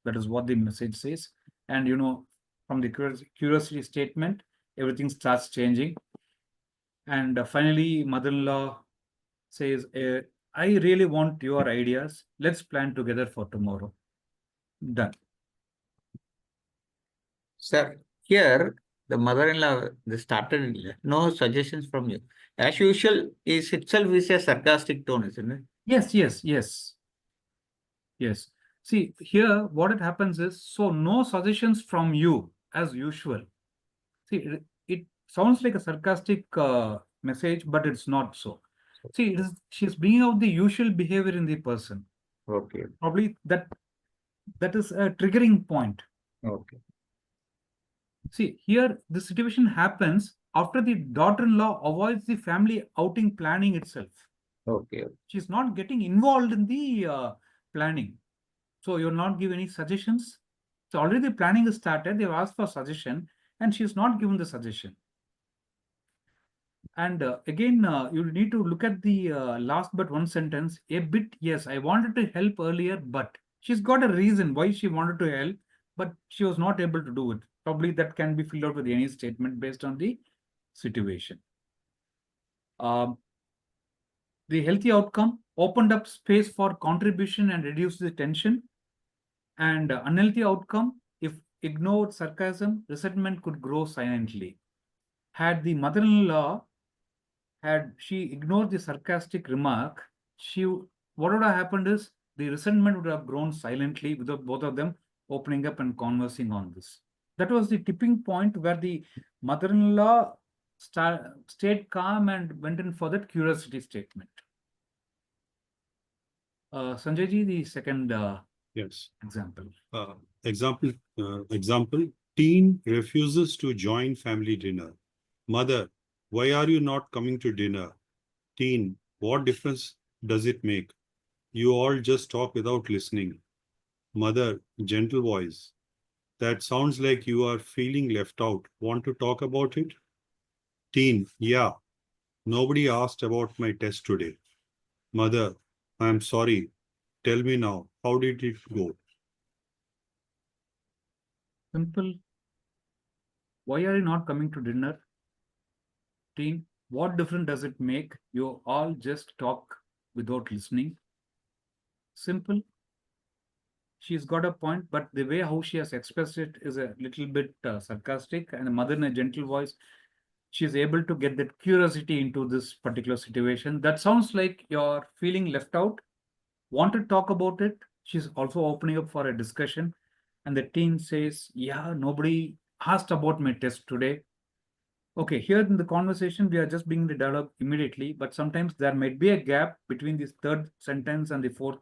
That is what the message says. And you know, from the curiosity statement, everything starts changing. And finally, mother-in-law says, I really want your ideas. Let's plan together for tomorrow. Done. Sir, here the mother-in-law they started no suggestions from you. As usual, is itself is a sarcastic tone, isn't it? Yes, yes, yes. Yes. See, here what it happens is, so no suggestions from you as usual. See, it sounds like a sarcastic message, but it's not so. See, she's bringing out the usual behavior in the person. Okay. Probably that is a triggering point. Okay. See, here the situation happens after the daughter-in-law avoids the family outing planning itself. Okay. She's not getting involved in the planning. So you're not giving any suggestions. So already the planning is started. They've asked for suggestion and she's not given the suggestion. And again, you need to look at the last but one sentence a bit. Yes, I wanted to help earlier, but she's got a reason why she wanted to help, but she was not able to do it. Probably that can be filled out with any statement based on the situation. The healthy outcome opened up space for contribution and reduced the tension. And unhealthy outcome, if ignored sarcasm, resentment could grow silently. Had the mother-in-law had she ignored the sarcastic remark, what would have happened is the resentment would have grown silently without both of them opening up and conversing on this. That was the tipping point where the mother-in-law stayed calm and went in for that curiosity statement. Sanjay ji, the second Yes. example. Example, teen refuses to join family dinner. Mother, why are you not coming to dinner? Teen, what difference does it make? You all just talk without listening. Mother, gentle voice. That sounds like you are feeling left out. Want to talk about it? Teen, yeah. Nobody asked about my test today. Mother, I'm sorry. Tell me now, how did it go? Simple. Why are you not coming to dinner? Teen, what difference does it make? You all just talk without listening. Simple. She's got a point, but the way how she has expressed it is a little bit sarcastic, and the mother in a gentle voice, she's able to get that curiosity into this particular situation. That sounds like you're feeling left out, want to talk about it. She's also opening up for a discussion. And the teen says, yeah, nobody asked about my test today. Okay, here in the conversation, we are just beginning the dialogue immediately, but sometimes there might be a gap between this third sentence and the fourth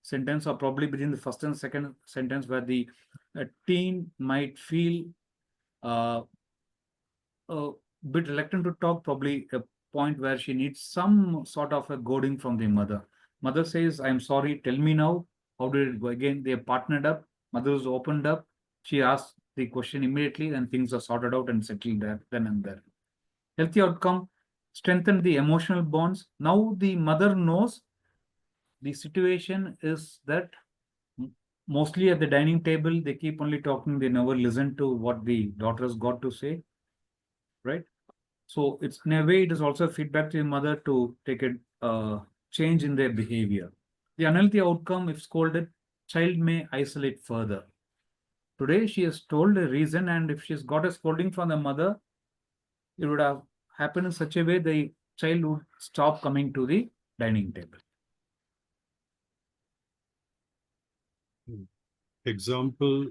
sentence, or probably between the first and second sentence, where the teen might feel a bit reluctant to talk, probably a point where she needs some sort of a goading from the mother. Mother says, I'm sorry, tell me now. How did it go? Again, they partnered up. Mother is opened up. She asked the question immediately, and things are sorted out and settled there, then and there. Healthy outcome, strengthen the emotional bonds. Now the mother knows the situation is that mostly at the dining table, they keep only talking, they never listen to what the daughters got to say, right? So it's in a way, it is also feedback to the mother to take a change in their behavior. The unhealthy outcome, if scolded, child may isolate further. Today, she has told a reason, and if she's got a scolding from the mother, it would have happened in such a way the child would stop coming to the dining table. Example,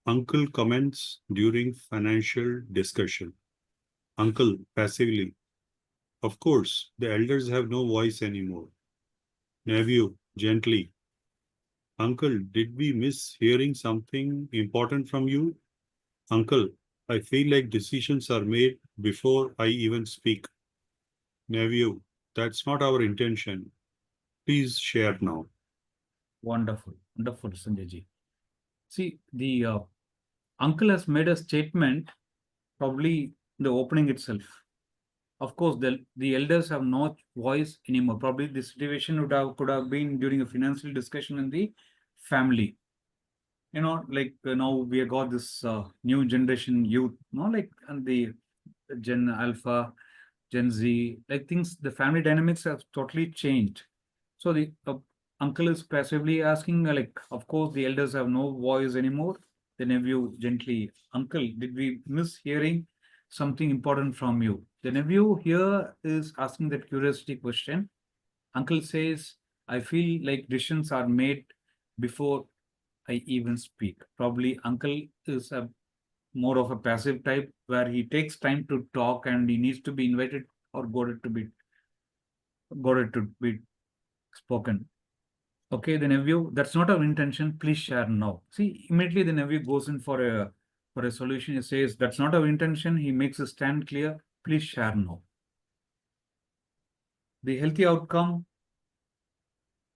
uncle comments during financial discussion. Uncle passively. Of course, the elders have no voice anymore. Nephew gently. Uncle, did we miss hearing something important from you? Uncle, I feel like decisions are made before I even speak. Nephew, that's not our intention. Please share now. Wonderful, wonderful, Sanjay ji. See, the uncle has made a statement, probably the opening itself. Of course, the elders have no voice anymore. Probably the situation could have been during a financial discussion in the family. You know, like now we have got this new generation youth, like and the Gen Alpha, Gen Z, like things, the family dynamics have totally changed. So the uncle is passively asking, like, of course, the elders have no voice anymore. The nephew gently, uncle, did we miss hearing something important from you? The nephew here is asking that curiosity question. Uncle says, I feel like decisions are made before I even speak. Probably uncle is a more of a passive type where he takes time to talk and he needs to be invited or got it to be spoken. Okay, the nephew, that's not our intention. Please share now. See, immediately the nephew goes in for a solution. He says, that's not our intention. He makes a stand clear. Please share now. The healthy outcome,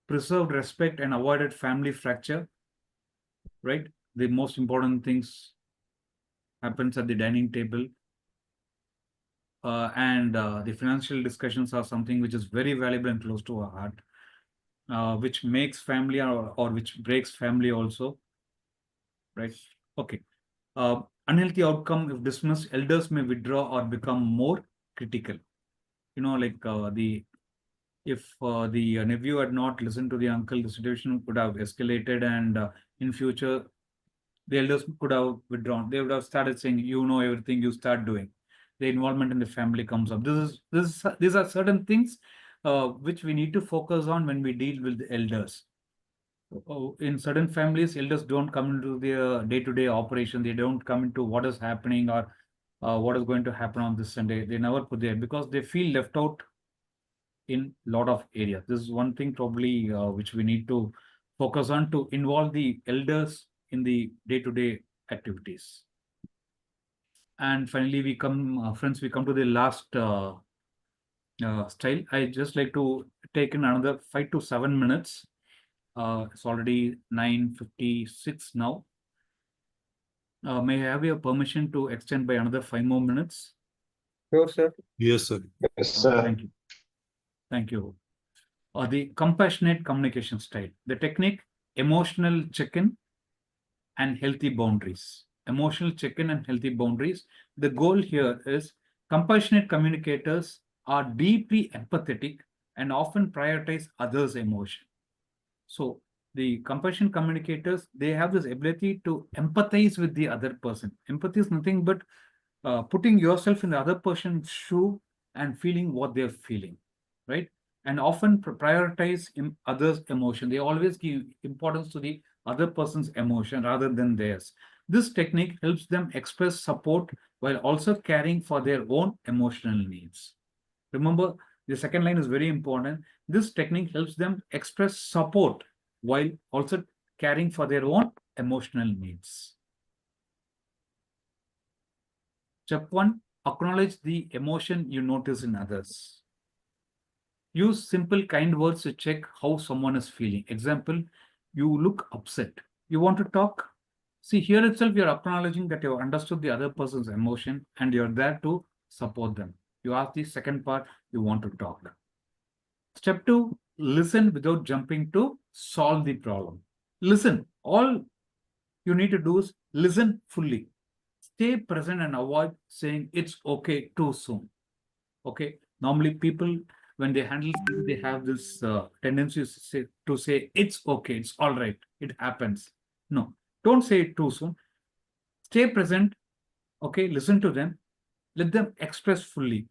preserved respect and avoided family fracture, right? The most important things happens at the dining table. And the financial discussions are something which is very valuable and close to our heart, which makes family or which breaks family also, right? Okay. Unhealthy outcome, if dismissed, elders may withdraw or become more critical. You know, like if the nephew had not listened to the uncle, the situation could have escalated, and in future, the elders could have withdrawn. They would have started saying, "You know everything. You start doing." The involvement in the family comes up. These are certain things which we need to focus on when we deal with the elders. In certain families, elders don't come into their day-to-day operation. They don't come into what is happening or what is going to happen on this Sunday. They never put there because they feel left out in a lot of areas. This is one thing probably which we need to focus on to involve the elders in the day-to-day activities. And finally, we come, friends, we come to the last style. I just like to take in another 5 to 7 minutes. It's already 9:56 now. May I have your permission to extend by another 5 more minutes? Sure, sir. Yes, sir. Yes, sir. Thank you. Thank you. The compassionate communication style. The technique, emotional check-in and healthy boundaries. Emotional check-in and healthy boundaries. The goal here is compassionate communicators are deeply empathetic and often prioritize others' emotion. So the compassion communicators, they have this ability to empathize with the other person. Empathy is nothing but putting yourself in the other person's shoe and feeling what they're feeling, right? And often prioritize others' emotion. They always give importance to the other person's emotion rather than theirs. This technique helps them express support while also caring for their own emotional needs. Remember, the second line is very important. This technique helps them express support while also caring for their own emotional needs. Step one, Acknowledge the emotion you notice in others. Use simple, kind words to check how someone is feeling. Example, you look upset. You want to talk? See, here itself, you're acknowledging that you have understood the other person's emotion and you're there to support them. You ask the second part, you want to talk. Step 2, listen without jumping to solve the problem. Listen. All you need to do is listen fully. Stay present and avoid saying it's okay too soon. Okay. Normally, people, when they handle things, they have this tendency to say it's okay, it's all right, it happens. No, don't say it too soon. Stay present. Okay. Listen to them. Let them express fully.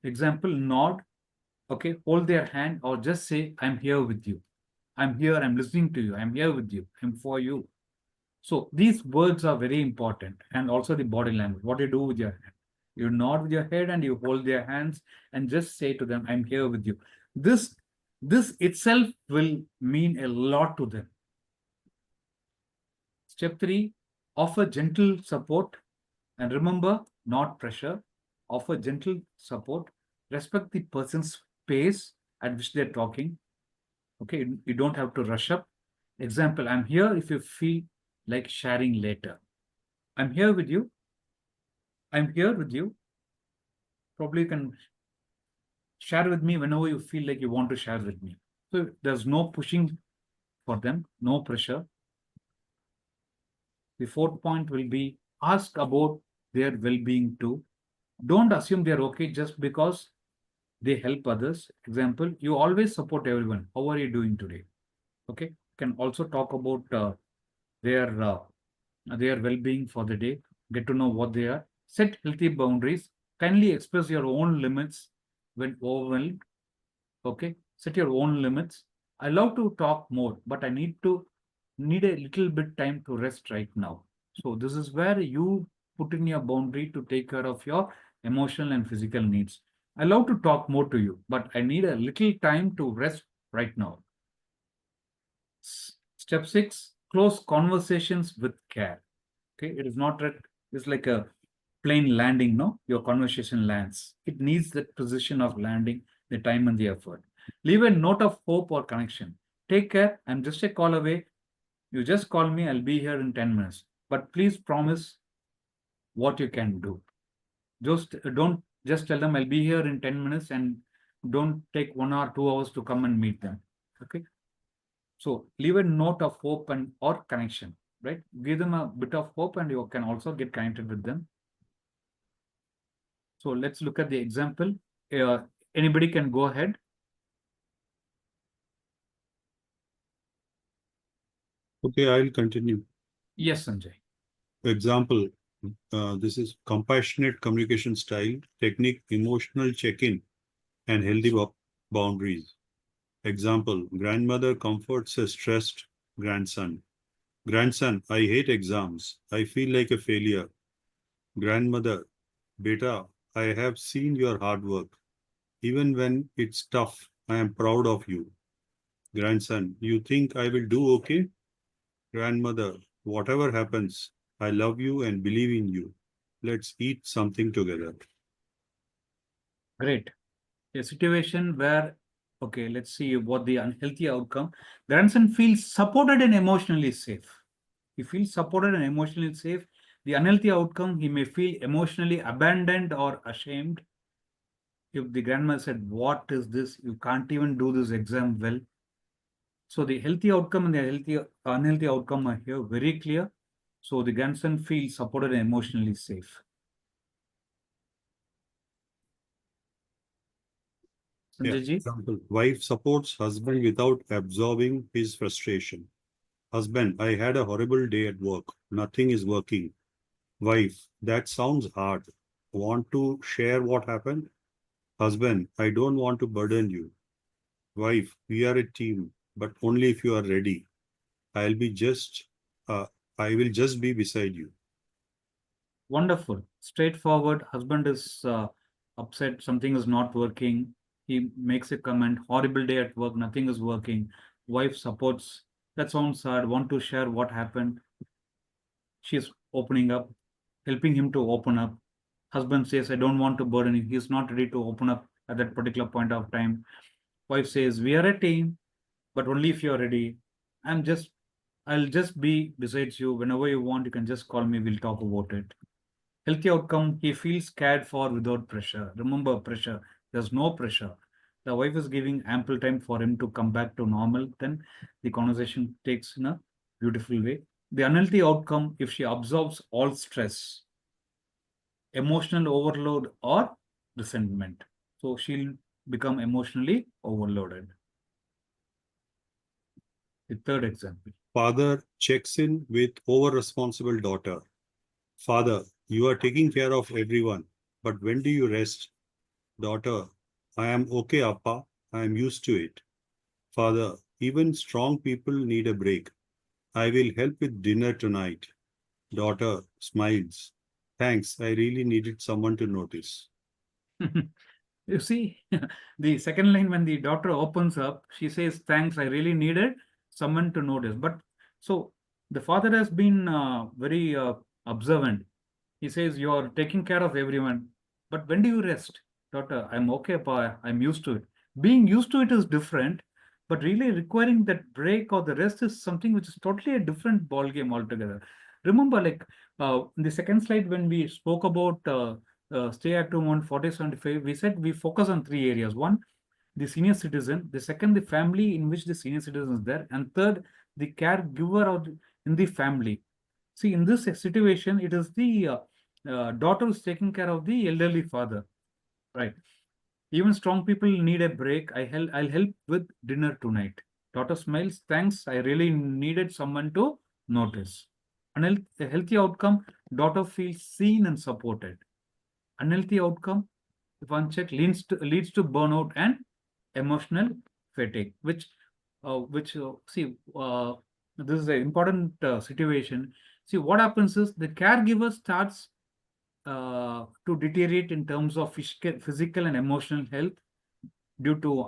Example, nod. Okay. Hold their hand or just say, I'm here with you. I'm here. I'm listening to you. I'm here with you. I'm for you. So these words are very important, and also the body language. What you do with your hand, you nod with your head and you hold their hands and just say to them, "I'm here with you." This itself will mean a lot to them. Step 3: offer gentle support, and remember, not pressure. Offer gentle support. Respect the person's pace at which they're talking. Okay, you don't have to rush up. Example, I'm here if you feel like sharing later. I'm here with you. I'm here with you. Probably you can share with me whenever you feel like you want to share with me. So there's no pushing for them, no pressure. The fourth point will be ask about their well-being too. Don't assume they're okay just because they help others. Example, you always support everyone. How are you doing today? Okay. You can also talk about their uh, their well-being for the day. Get to know what they are. Set healthy boundaries. Kindly express your own limits when overwhelmed. Okay. Set your own limits. I love to talk more, but I need a little bit time to rest right now. So this is where you put in your boundary to take care of your emotional and physical needs. I love to talk more to you, but I need a little time to rest right now. Step 6, close conversations with care. Okay, it is not that it's like a plane landing, no? Your conversation lands. It needs the precision of landing, the time and the effort. Leave a note of hope or connection. Take care. I'm just a call away. You just call me. I'll be here in 10 minutes. But please promise what you can do. Just don't just tell them I'll be here in 10 minutes and don't take 1 hour, 2 hours to come and meet them. Okay. So leave a note of hope and or connection, right? Give them a bit of hope and you can also get connected with them. So let's look at the example. Anybody can go ahead. Okay, I'll continue. Yes, Sanjay. Example, this is compassionate communication style, technique, emotional check-in, and healthy boundaries. Example, grandmother comforts a stressed grandson. Grandson, I hate exams. I feel like a failure. Grandmother, beta, I have seen your hard work. Even when it's tough, I am proud of you. Grandson, you think I will do okay? Grandmother, whatever happens, I love you and believe in you. Let's eat something together. Great. A situation where, okay, let's see what the unhealthy outcome. Grandson feels supported and emotionally safe. He feels supported and emotionally safe. The unhealthy outcome, he may feel emotionally abandoned or ashamed. If the grandma said, what is this? You can't even do this exam well. So the healthy outcome and the unhealthy outcome are here very clear. So the grandson feels supported and emotionally safe. Sanjay ji? Example, wife supports husband without absorbing his frustration. Husband, I had a horrible day at work. Nothing is working. Wife, that sounds hard. Want to share what happened? Husband, I don't want to burden you. Wife, we are a team, but only if you are ready. I'll be just, I will just be beside you. Wonderful. Straightforward. Husband is upset. Something is not working. He makes a comment. Horrible day at work. Nothing is working. Wife supports. That sounds sad. Want to share what happened. She's opening up, helping him to open up. Husband says, I don't want to burden you. He's not ready to open up at that particular point of time. Wife says, we are a team, but only if you're ready. I'll just be besides you. Whenever you want, you can just call me. We'll talk about it. Healthy outcome, he feels cared for without pressure. Remember, pressure. There's no pressure. The wife is giving ample time for him to come back to normal. Then the conversation takes in a beautiful way. The unhealthy outcome, if she absorbs all stress, emotional overload, or resentment. So she'll become emotionally overloaded. The third example. Father checks in with over-responsible daughter. Father, you are taking care of everyone, but when do you rest? Daughter, I am okay, Appa. I am used to it. Father, even strong people need a break. I will help with dinner tonight. Daughter smiles. Thanks, I really needed someone to notice. You see, the second line, when the daughter opens up, she says, thanks, I really needed someone to notice. But so the father has been very observant. He says, you're taking care of everyone. But when do you rest? Daughter, I'm okay, pa. I'm used to it. Being used to it is different, but really requiring that break or the rest is something which is totally a different ball game altogether. Remember, like in the second slide, when we spoke about stay active movement 4075, we said we focus on three areas. One, the senior citizen. The second, the family in which the senior citizen is there. And third, the caregiver in the family. See, in this situation, it is the daughter who's taking care of the elderly father, right? Even strong people need a break. I'll help with dinner tonight. Daughter smiles. Thanks. I really needed someone to notice. A healthy outcome, daughter feels seen and supported. Unhealthy outcome, if unchecked, leads to burnout and emotional fatigue, which see, this is an important situation. See, what happens is the caregiver starts to deteriorate in terms of physical and emotional health due to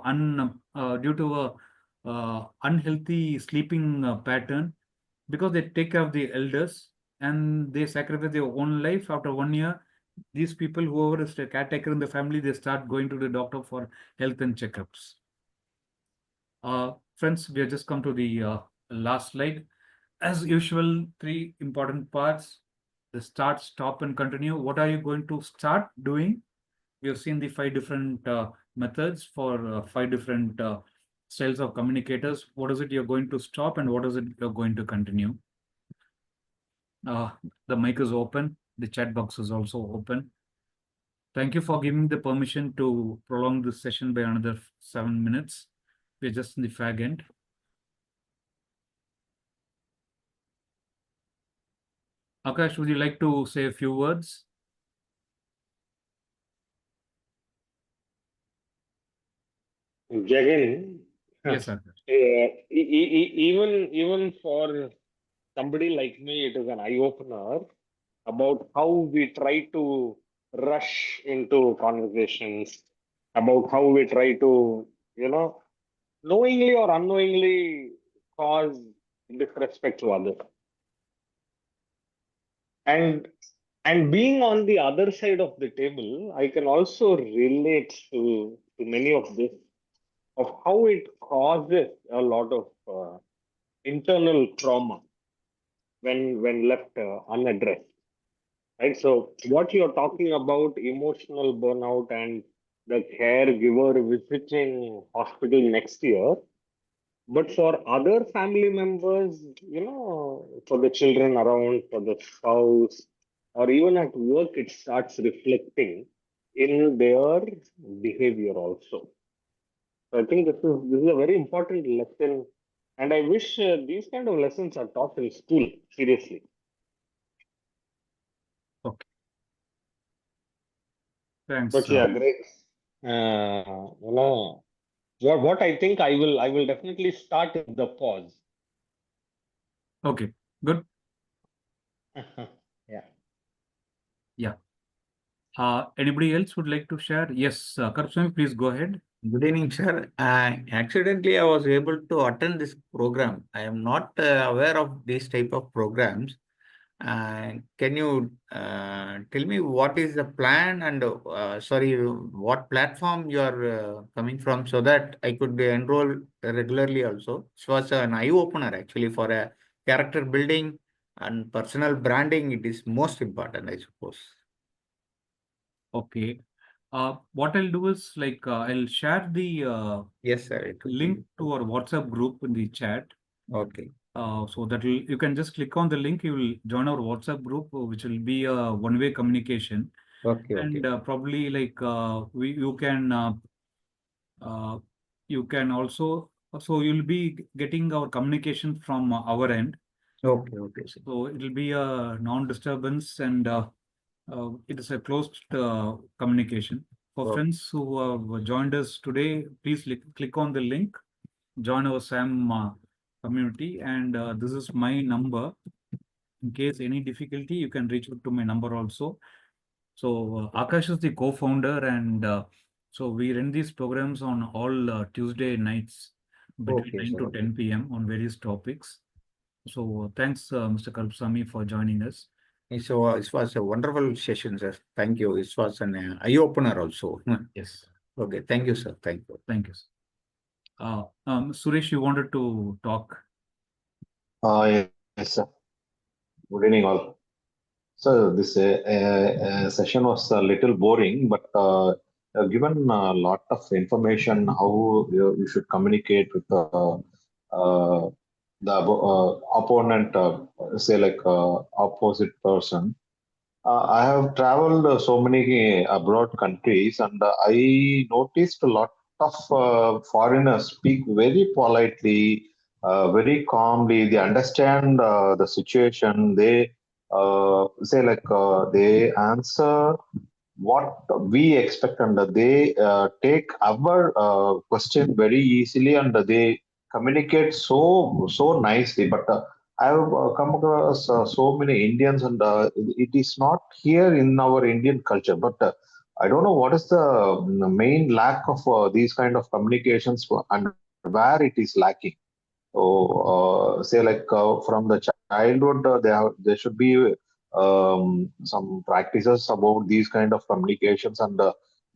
a unhealthy sleeping pattern, because they take care of the elders and they sacrifice their own life. After 1 year, these people, whoever is the caretaker in the family, they start going to the doctor for health and checkups. Friends, we have just come to the last slide. As usual, three important parts: the start, stop, and continue. What are you going to start doing? We have seen the 5 different methods for 5 different styles of communicators. What is it you're going to stop, and what is it you're going to continue? The mic is open. The chat box is also open. Thank you for giving the permission to prolong this session by another 7 minutes. We're just in the fag end. Akash, would you like to say a few words? Jagan, Yes, Akash. even for somebody like me, it is an eye opener about how we try to rush into conversations, about how we try to, knowingly or unknowingly cause disrespect to others. And being on the other side of the table, I can also relate to many of this, of how it causes a lot of internal trauma when left unaddressed. Right. So what you're talking about, emotional burnout and the caregiver visiting hospital next year, but for other family members, for the children around, for the spouse, or even at work, it starts reflecting in their behavior also. So I think this is a very important lesson, and I wish these kind of lessons are taught in school. Seriously. Okay. Thanks. But yeah, great. What I think I will definitely start with the pause. Okay, good. Yeah. Yeah. Anybody else would like to share? Yes, Karpswamy, please go ahead. Good evening, sir. Accidentally, I was able to attend this program. I am not aware of these type of programs. Can you tell me what is the plan and what platform you are coming from so that I could enroll regularly also? It was an eye opener actually for a character building and personal branding. It is most important, I suppose. Okay. What I'll do is like I'll share the Yes, sir. It will link be to our WhatsApp group in the chat. okay. So that will you can just click on the link. You will join our WhatsApp group, which will be a one-way communication, Okay. and probably like uh, you can also you'll be getting our communication from our end. Okay. Okay, sir. So it will be a non-disturbance and it is a closed communication. For Okay. friends who have joined us today, please click on the link, join our SAM community, and this is my number. In case any difficulty, you can reach out to my number also. So Akash is the co-founder, and so we run these programs on all Tuesday nights between Okay, 9 sir. to 10 p.m. on various topics. So thanks, Mr. Karpsamy, for joining us. So it was a wonderful session, sir. Thank you. It was an eye opener also. Yes. Okay. Thank you, sir. Thank you. Thank you. Suresh, you wanted to talk? Yes, sir. Good evening, all. So this session was a little boring, but given a lot of information how you should communicate with the opponent, say like opposite person. I have traveled so many abroad countries, and I noticed a lot of foreigners speak very politely, very calmly. They understand the situation. They say like they answer what we expect, and they take our question very easily, and they communicate so nicely. But I have come across so many Indians, and it is not here in our Indian culture. But I don't know what is the main lack of these kind of communications and where it is lacking. So, say like from the childhood, there should be some practices about these kind of communications, and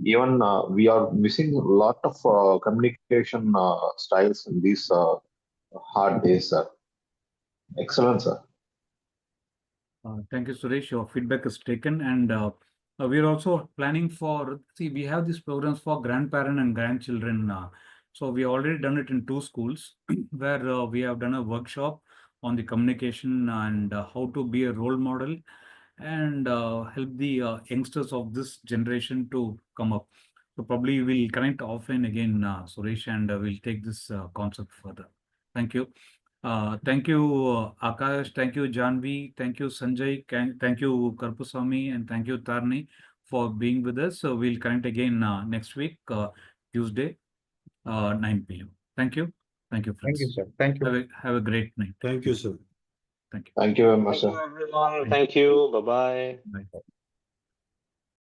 even we are missing a lot of communication styles in these hard days, sir. Excellent, sir. Thank you, Suresh. Your feedback is taken, and we are also planning for. See, we have these programs for grandparent and grandchildren. So we already done it in 2 schools, where we have done a workshop on the communication and how to be a role model, and help the youngsters of this generation to come up. So probably we'll connect offline again, Suresh, and we'll take this concept further. Thank you. Thank you, Akash. Thank you, Janvi. Thank you, Sanjay. Thank you, Karpusamy, and thank you, Tarni, for being with us. So we'll connect again next week, Tuesday, 9 p.m. Thank you. Thank you, Thank you, friends. sir. Thank you. Have a great night. Thank you, sir. Thank you. Thank you very much, Thank you, sir. everyone. Thank you. Bye bye. Bye.